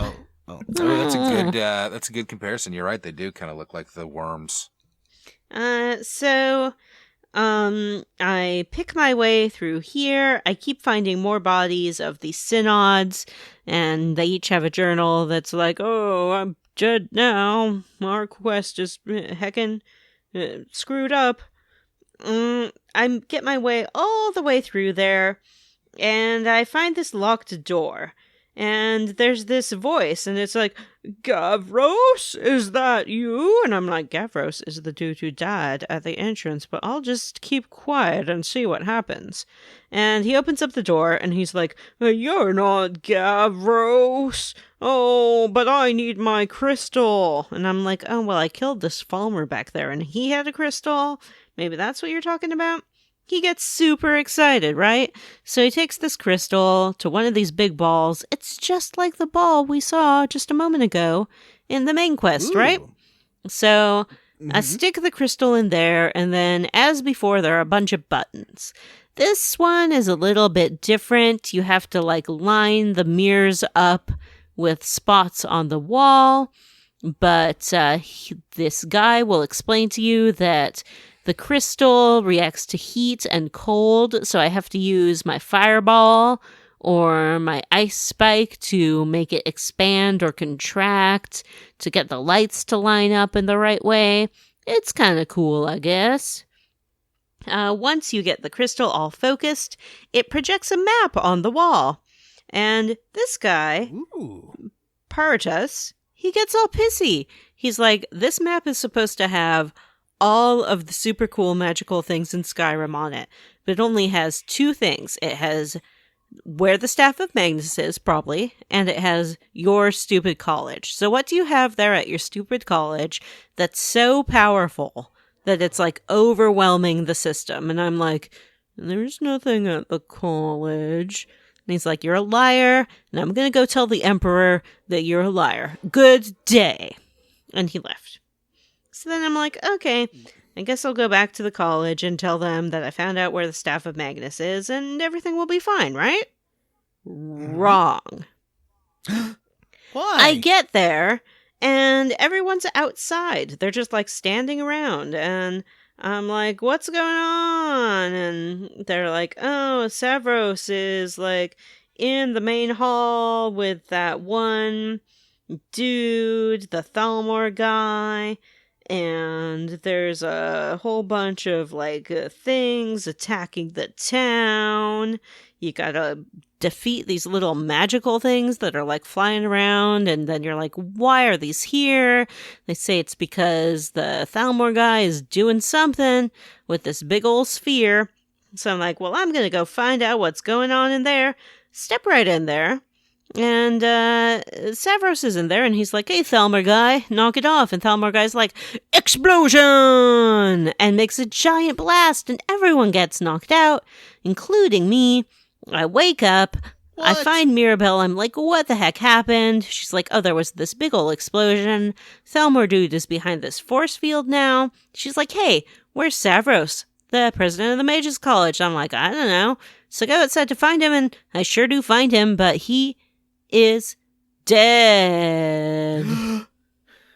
Oh, that's a good comparison. You're right. They do kind of look like the worms. So I pick my way through here. I keep finding more bodies of the synods, and they each have a journal that's like, oh, I'm dead now. Our quest is heckin' screwed up. I get my way all the way through there, and I find this locked door. And there's this voice, and it's like, Gavros, is that you? And I'm like, Gavros is the dude who died at the entrance, but I'll just keep quiet and see what happens. And he opens up the door, and he's like, you're not Gavros. Oh, but I need my crystal. And I'm like, oh, well, I killed this Falmer back there, and he had a crystal. Maybe that's what you're talking about? He gets super excited, right? So he takes this crystal to one of these big balls. It's just like the ball we saw just a moment ago in the main quest, right? So I stick the crystal in there, and then, as before, there are a bunch of buttons. This one is a little bit different. You have to, line the mirrors up with spots on the wall. But this guy will explain to you that the crystal reacts to heat and cold, so I have to use my fireball or my ice spike to make it expand or contract to get the lights to line up in the right way. It's kind of cool, I guess. Once you get the crystal all focused, it projects a map on the wall. And this guy, Paratus, he gets all pissy. He's like, this map is supposed to have all of the super cool magical things in Skyrim on it, but it only has two things. It has where the Staff of Magnus is, probably, and it has your stupid college. So what do you have there at your stupid college that's so powerful that it's overwhelming the system? And I'm like, there's nothing at the college. And he's like, you're a liar, and I'm gonna go tell the Emperor that you're a liar. Good day. And he left. So then I'm like, okay, I guess I'll go back to the college and tell them that I found out where the Staff of Magnus is, and everything will be fine, right? Wrong. Why? I get there, and everyone's outside. They're just, standing around, and I'm like, what's going on? And they're like, oh, Savros is, in the main hall with that one dude, the Thalmor guy. And there's a whole bunch of, things attacking the town. You gotta defeat these little magical things that are, flying around. And then you're like, why are these here? They say it's because the Thalmor guy is doing something with this big old sphere. So I'm like, well, I'm gonna go find out what's going on in there. Step right in there. And Savros is in there, and he's like, hey, Thalmor guy, knock it off. And Thalmor guy's like, explosion! And makes a giant blast, and everyone gets knocked out, including me. I wake up, I find Mirabelle, I'm like, what the heck happened? She's like, oh, there was this big ol' explosion. Thalmor dude is behind this force field now. She's like, hey, where's Savros, the president of the Mages College? I'm like, I don't know. So I go outside to find him, and I sure do find him, but he is dead.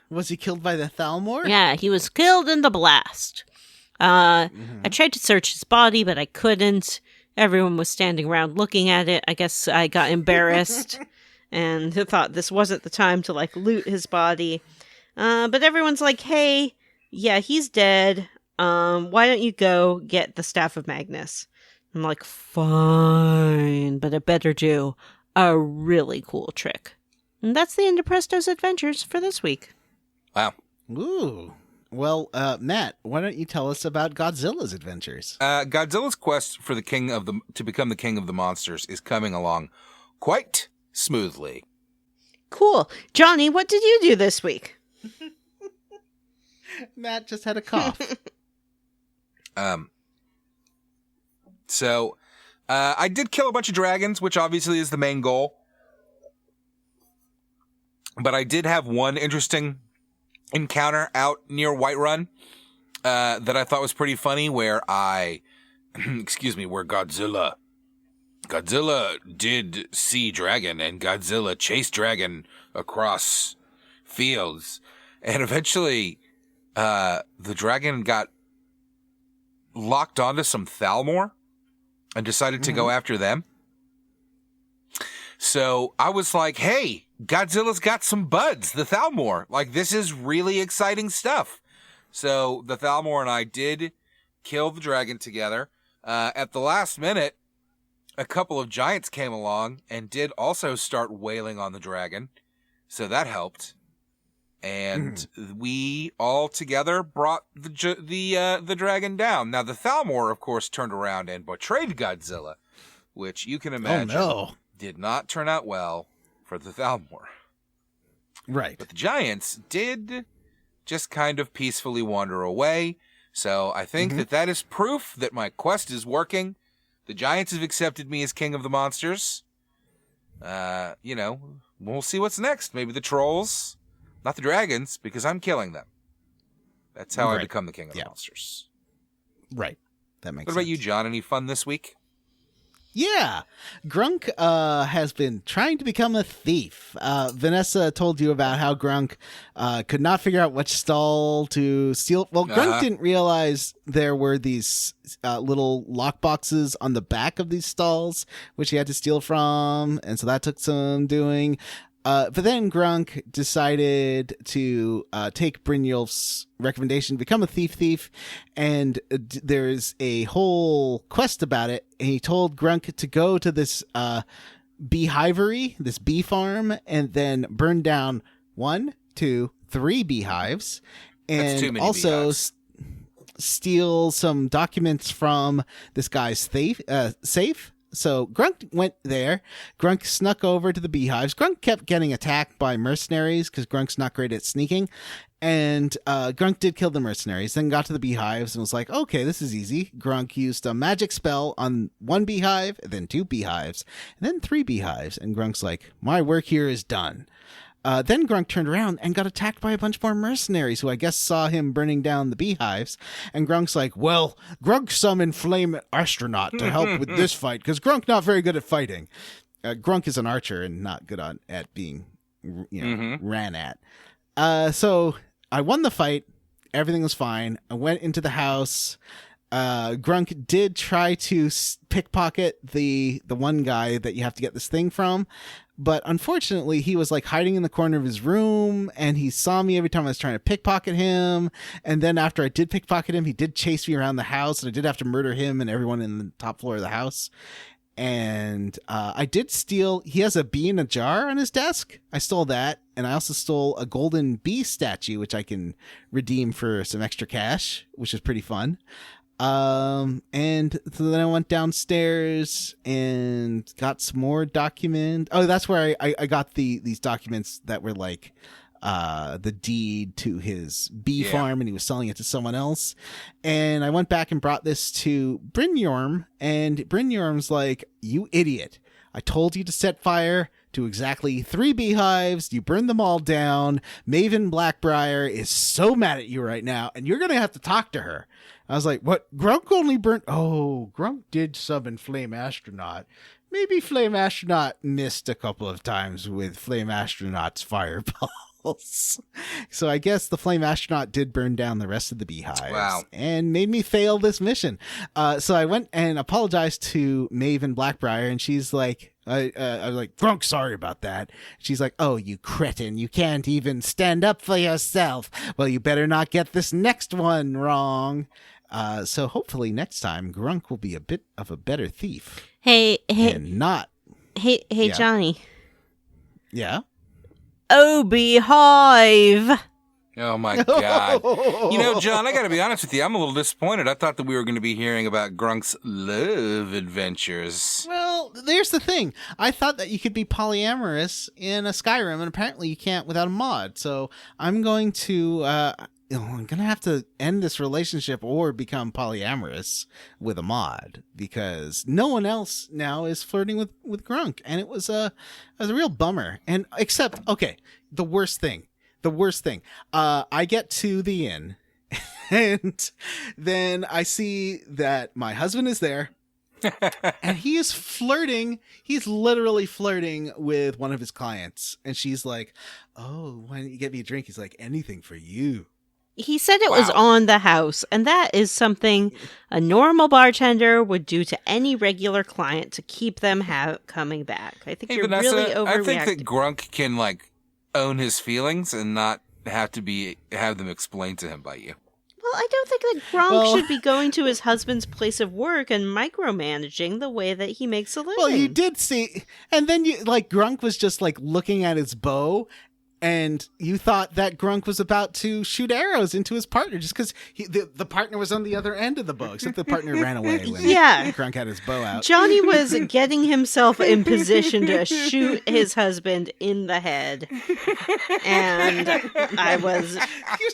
Was he killed by the Thalmor? Yeah, he was killed in the blast. I tried to search his body, but I couldn't. Everyone was standing around looking at it. I guess I got embarrassed and thought this wasn't the time to loot his body. But everyone's like, hey, yeah, he's dead. Why don't you go get the Staff of Magnus? I'm like, fine, but I better do a really cool trick. And that's the end of Presto's adventures for this week. Wow. Ooh. Well, Matt, why don't you tell us about Godzilla's adventures? Godzilla's quest for to become the king of the monsters is coming along quite smoothly. Cool. Johnny, what did you do this week? Matt just had a cough. So, I did kill a bunch of dragons, which obviously is the main goal. But I did have one interesting encounter out near Whiterun that I thought was pretty funny, where I excuse me, where Godzilla did see dragon, and Godzilla chased dragon across fields, and eventually the dragon got locked onto some Thalmor and decided to go after them. So I was like, hey, Godzilla's got some buds, the Thalmor. Like, this is really exciting stuff. So the Thalmor and I did kill the dragon together. At the last minute, a couple of giants came along and did also start wailing on the dragon. So that helped. And we all together brought the dragon down. Now, the Thalmor, of course, turned around and betrayed Godzilla, which you can imagine did not turn out well for the Thalmor. Right. But the giants did just kind of peacefully wander away. So I think that is proof that my quest is working. The giants have accepted me as king of the monsters. We'll see what's next. Maybe the trolls, not the dragons, because I'm killing them. That's how I become the king of the monsters. Right. That makes sense. What about you, John? Any fun this week? Yeah. Grunk has been trying to become a thief. Vanessa told you about how Grunk could not figure out which stall to steal. Well, Grunk didn't realize there were these little lock boxes on the back of these stalls, which he had to steal from. And so that took some doing. But then Grunk decided to take Brynjolf's recommendation, become a thief, and there's a whole quest about it. And he told Grunk to go to this beehivery, this bee farm, and then burn down 1, 2, 3 beehives, and also steal some documents from this guy's safe. So Grunk went there. Grunk snuck over to the beehives. Grunk kept getting attacked by mercenaries because Grunk's not great at sneaking. And Grunk did kill the mercenaries, then got to the beehives and was like, okay, this is easy. Grunk used a magic spell on 1 beehive, then 2 beehives, and then 3 beehives. And Grunk's like, my work here is done. Then Grunk turned around and got attacked by a bunch more mercenaries who I guess saw him burning down the beehives. And Grunk's like, well, Grunk summoned Flame Astronaut to help with this fight because Grunk not very good at fighting. Grunk is an archer and not good at being ran at. So I won the fight. Everything was fine. I went into the house. Grunk did try to pickpocket the one guy that you have to get this thing from. But unfortunately, he was like hiding in the corner of his room and he saw me every time I was trying to pickpocket him. And then after I did pickpocket him, he did chase me around the house and I did have to murder him and everyone in the top floor of the house. And I did steal, he has a bee in a jar on his desk. I stole that. And I also stole a golden bee statue, which I can redeem for some extra cash, which is pretty fun. And so then I went downstairs and got some more document. Oh, that's where I got these documents that were like, the deed to his bee farm and he was selling it to someone else. And I went back and brought this to Brynjorm and Brynjorm's like, you idiot. I told you to set fire to exactly 3 beehives. You burned them all down. Maven Blackbriar is so mad at you right now and you're going to have to talk to her. I was like, what? Grunk only burnt... Oh, Grunk did summon Flame Astronaut. Maybe Flame Astronaut missed a couple of times with Flame Astronaut's fireballs. So I guess the Flame Astronaut did burn down the rest of the beehives and made me fail this mission. So I went and apologized to Maven Blackbriar and she's like... I was like, Grunk, sorry about that. She's like, oh, you cretin. You can't even stand up for yourself. Well, you better not get this next one wrong. So hopefully next time Grunk will be a bit of a better thief. Hey, and not. Hey, Johnny. Yeah. Oh, beehive. Oh my God. You know, John, I gotta be honest with you. I'm a little disappointed. I thought that we were going to be hearing about Grunk's love adventures. Well, there's the thing. I thought that you could be polyamorous in a Skyrim, and apparently you can't without a mod. So I'm going to have to end this relationship or become polyamorous with a mod because no one else now is flirting with Grunk, and it was a real bummer. And except, okay, the worst thing. I get to the inn And then I see that my husband is there. And he is flirting. He's literally flirting with one of his clients. And she's like, oh, why don't you get me a drink? He's like, anything for you. He said it was on the house, and that is something a normal bartender would do to any regular client to keep them coming back. I think you're Vanessa, really overreacting. I think that Grunk can like own his feelings and not have them explained to him by you. Well, I don't think that Grunk should be going to his husband's place of work and micromanaging the way that he makes a living. Well, you did see, and then Grunk was just like looking at his bow, and you thought that Grunk was about to shoot arrows into his partner just because the partner was on the other end of the bow, except the partner ran away when Grunk had his bow out. Johnny was getting himself in position to shoot his husband in the head. And he was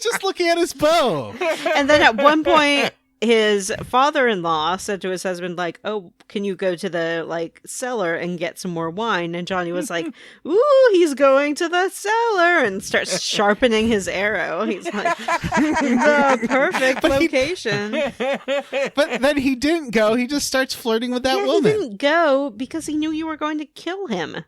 just looking at his bow. And then at one point, his father-in-law said to his husband, like, oh, can you go to the, cellar and get some more wine? And Johnny was like, ooh, he's going to the cellar, and starts sharpening his arrow. He's like, the perfect location. But then he didn't go. He just starts flirting with that woman. He didn't go because he knew you were going to kill him.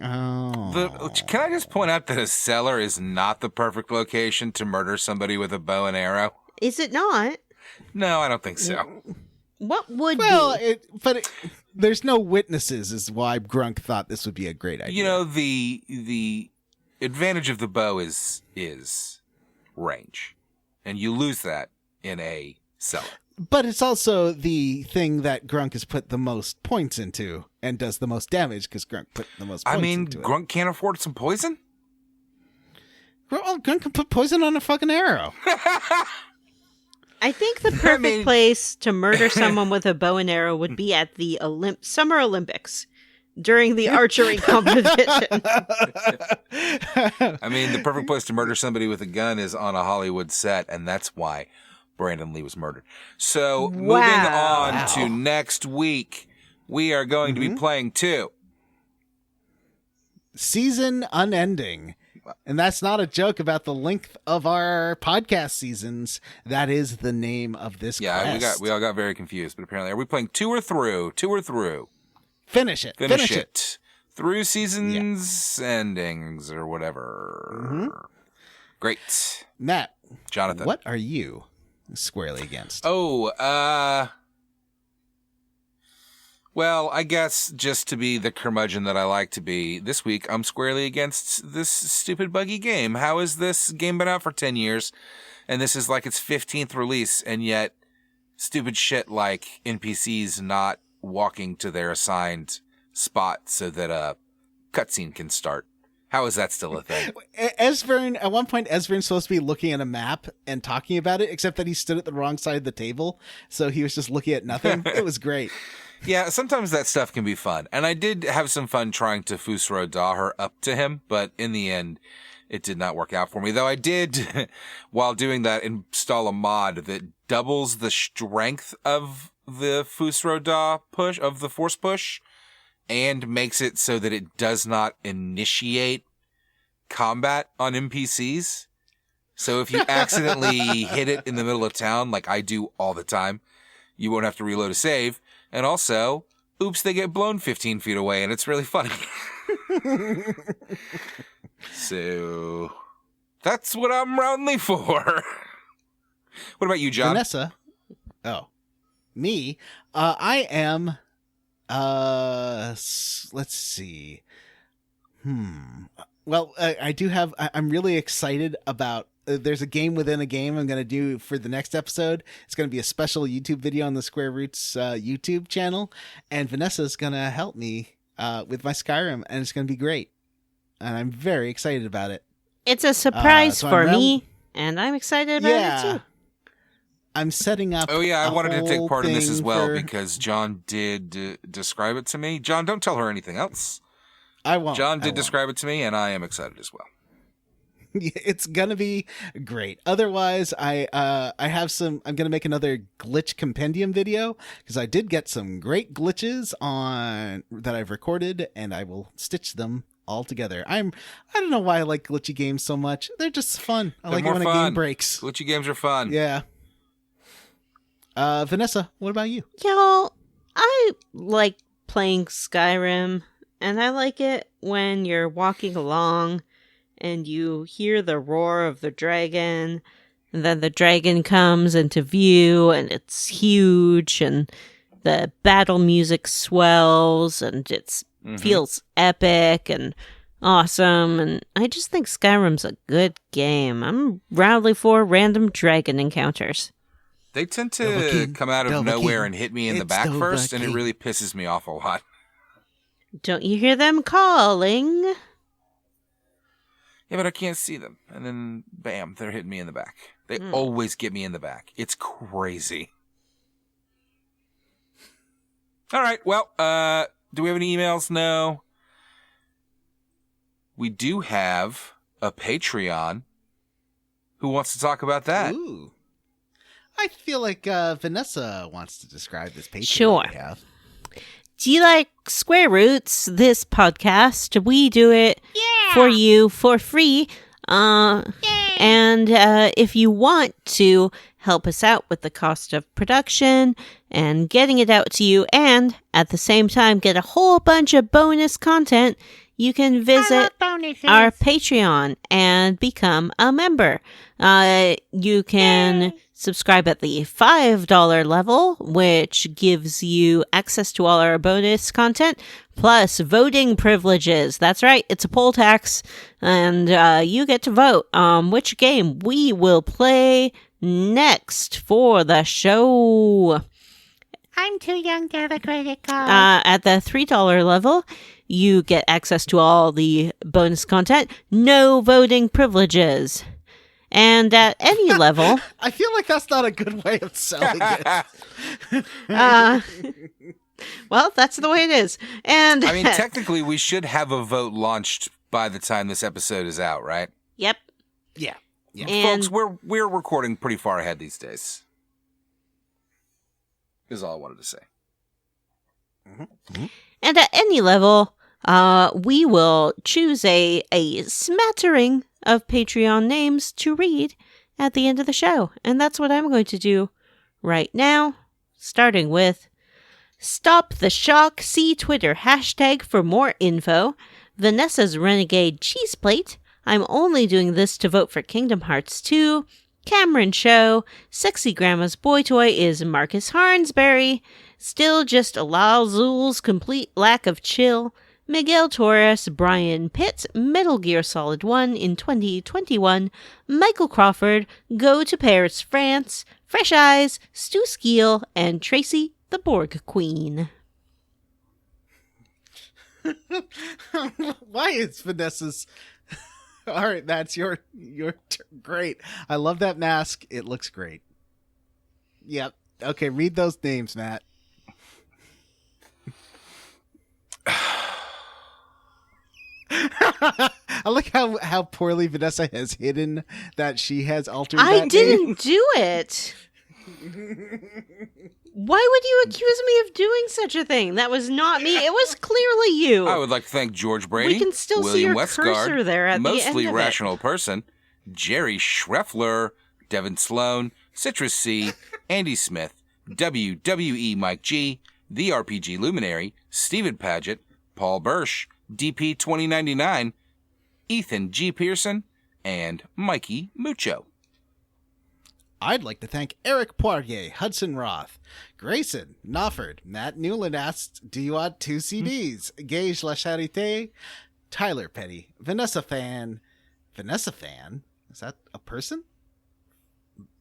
Oh. Can I just point out that a cellar is not the perfect location to murder somebody with a bow and arrow? Is it not? No, I don't think so. What would be? There's no witnesses is why Grunk thought this would be a great idea. You know, the advantage of the bow is range. And you lose that in a cellar. But it's also the thing that Grunk has put the most points into and does the most damage because Grunk put the most points into it. Grunk can't afford some poison? Well, Grunk can put poison on a fucking arrow. I think the perfect place to murder someone with a bow and arrow would be at the Summer Olympics during the archery competition. The perfect place to murder somebody with a gun is on a Hollywood set, and that's why Brandon Lee was murdered. So, moving on to next week, we are going to be playing 2. Season Unending. And that's not a joke about the length of our podcast seasons. That is the name of this quest. Yeah, we all got very confused, but apparently, are we playing 2 or through? 2 or through? Finish it. Finish it. Through seasons endings or whatever. Great. Matt. Jonathan. What are you squarely against? Well, I guess just to be the curmudgeon that I like to be, this week I'm squarely against this stupid buggy game. How has this game been out for 10 years, and this is like its 15th release, and yet stupid shit like NPCs not walking to their assigned spot so that a cutscene can start? How is that still a thing? At one point, Esvern's supposed to be looking at a map and talking about it, except that he stood at the wrong side of the table, so he was just looking at nothing. It was great. Yeah, sometimes that stuff can be fun. And I did have some fun trying to Fusro Da her up to him, but in the end, it did not work out for me. Though I did, while doing that, install a mod that doubles the strength of the Fusro Da push, of the force push, and makes it so that it does not initiate combat on NPCs. So if you accidentally hit it in the middle of town, like I do all the time, you won't have to reload a save. And also, oops, they get blown 15 feet away, and it's really funny. So, that's what I'm roundly for. What about you, John? Vanessa. Oh. Me? I am, let's see. Well, I do have, I'm really excited about, there's a game within a game I'm going to do for the next episode. It's going to be a special YouTube video on the Square Roots YouTube channel. And Vanessa's going to help me with my Skyrim, and it's going to be great. And I'm very excited about it. It's a surprise for me, and I'm excited about it too. I'm setting up. Oh, yeah, I wanted to take part in this as well because John did describe it to me. John, don't tell her anything else. I won't. John did describe it to me, and I am excited as well. It's gonna be great. Otherwise, I'm gonna make another glitch compendium video because I did get some great glitches that I've recorded, and I will stitch them all together. I don't know why I like glitchy games so much. They're just fun. I They're like it when more a fun. game breaks. Glitchy games are fun. Yeah. Vanessa, what about you? Y'all, I like playing Skyrim, and I like it when you're walking along and you hear the roar of the dragon, and then the dragon comes into view, and it's huge, and the battle music swells, and it feels epic and awesome, and I just think Skyrim's a good game. I'm roundly for random dragon encounters. They tend to Dovahkiin, come out of Dovahkiin. nowhere and hit me in the It's back first, and it Dovahkiin. really pisses me off a lot. Don't you hear them calling? Yeah, but I can't see them. And then, bam, they're hitting me in the back. They always get me in the back. It's crazy. All right, well, do we have any emails? No. We do have a Patreon. Who wants to talk about that? Ooh. I feel like Vanessa wants to describe this Patreon Sure. we have. Do you like Square Roots, this podcast? We do it for you for free. And if you want to help us out with the cost of production and getting it out to you, and at the same time get a whole bunch of bonus content, you can visit our Patreon and become a member. You can subscribe at the $5 level, which gives you access to all our bonus content, plus voting privileges. That's right, it's a poll tax, and you get to vote on which game we will play next for the show. I'm too young to have a credit card. At the $3 level, you get access to all the bonus content, no voting privileges. And at any level, I feel like that's not a good way of selling it. well, that's the way it is. And I mean, technically, we should have a vote launched by the time this episode is out, right? yep. Yeah. And Folks, we're recording pretty far ahead these days. Is all I wanted to say. And at any level, we will choose a smattering of Patreon names to read at the end of the show. And that's what I'm going to do right now, starting with Stop the Shock, see Twitter hashtag for more info, Vanessa's Renegade Cheese Plate, I'm only doing this to vote for Kingdom Hearts 2, Cameron Show, Sexy Grandma's Boy Toy is Marcus Harnsberry, Still Just a Lazul's Complete Lack of Chill, Miguel Torres, Brian Pitts, Metal Gear Solid 1 in 2021, Michael Crawford, Go to Paris, France, Fresh Eyes, Stu Skeel, and Tracy the Borg Queen. Why is Vanessa's... All right, that's your great. I love that mask. It looks great. Yep. Okay, read those names, Matt. I like how poorly Vanessa has hidden that she has altered that I name. didn't do it. Why would you accuse me of doing such a thing? That was not me. It was clearly you. I would like to thank George Brady, We can still see William your Westgard, cursor there at the end Mostly of it. Rational Person, Jerry Schreffler, Devin Sloan, Citrus C, Andy Smith, WWE Mike G, The RPG Luminary, Stephen Paget, Paul Bursch, DP 2099, Ethan G. Pearson, and Mikey Mucho. I'd like to thank Eric Poirier, Hudson Roth, Grayson, Nofford, Matt Newland asked, do you want 2 CDs? Gage La Charité, Tyler Petty, Vanessa Fan? Is that a person?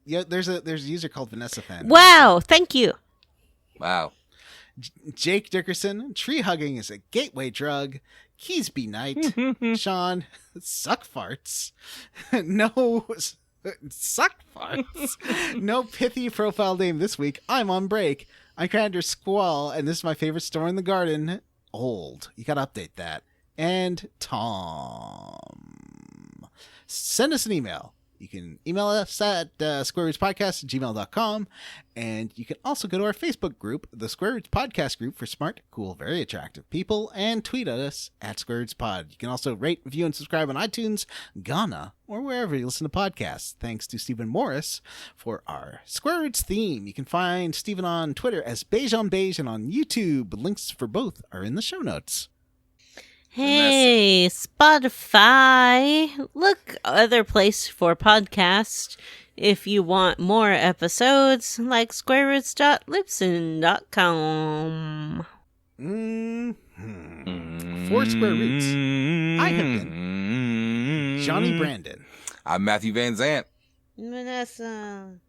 Yeah, there's a user called Vanessa Fan. Wow, thank you. Wow. Jake Dickerson, tree hugging is a gateway drug. Keysby Knight, Sean, suck farts. No, suck farts. No pithy profile name this week. I'm on break. I'm Commander Squall, and this is my favorite store in the garden. Old. You gotta update that. And Tom. Send us an email. You can email us at squarerootspodcast@gmail.com. And you can also go to our Facebook group, the Square Roots Podcast Group, for smart, cool, very attractive people, and tweet at us at Square Roots Pod. You can also rate, review, and subscribe on iTunes, Ghana, or wherever you listen to podcasts. Thanks to Stephen Morris for our Square Roots theme. You can find Stephen on Twitter as Beige on Beige and on YouTube. Links for both are in the show notes. Hey, Spotify. Look other place for podcasts if you want more episodes, like squareroots.libsyn.com. For Square Roots, I have been Johnny Brandon. I'm Matthew Van Zant. Vanessa.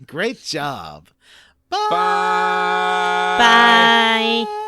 Great job. Bye. Bye.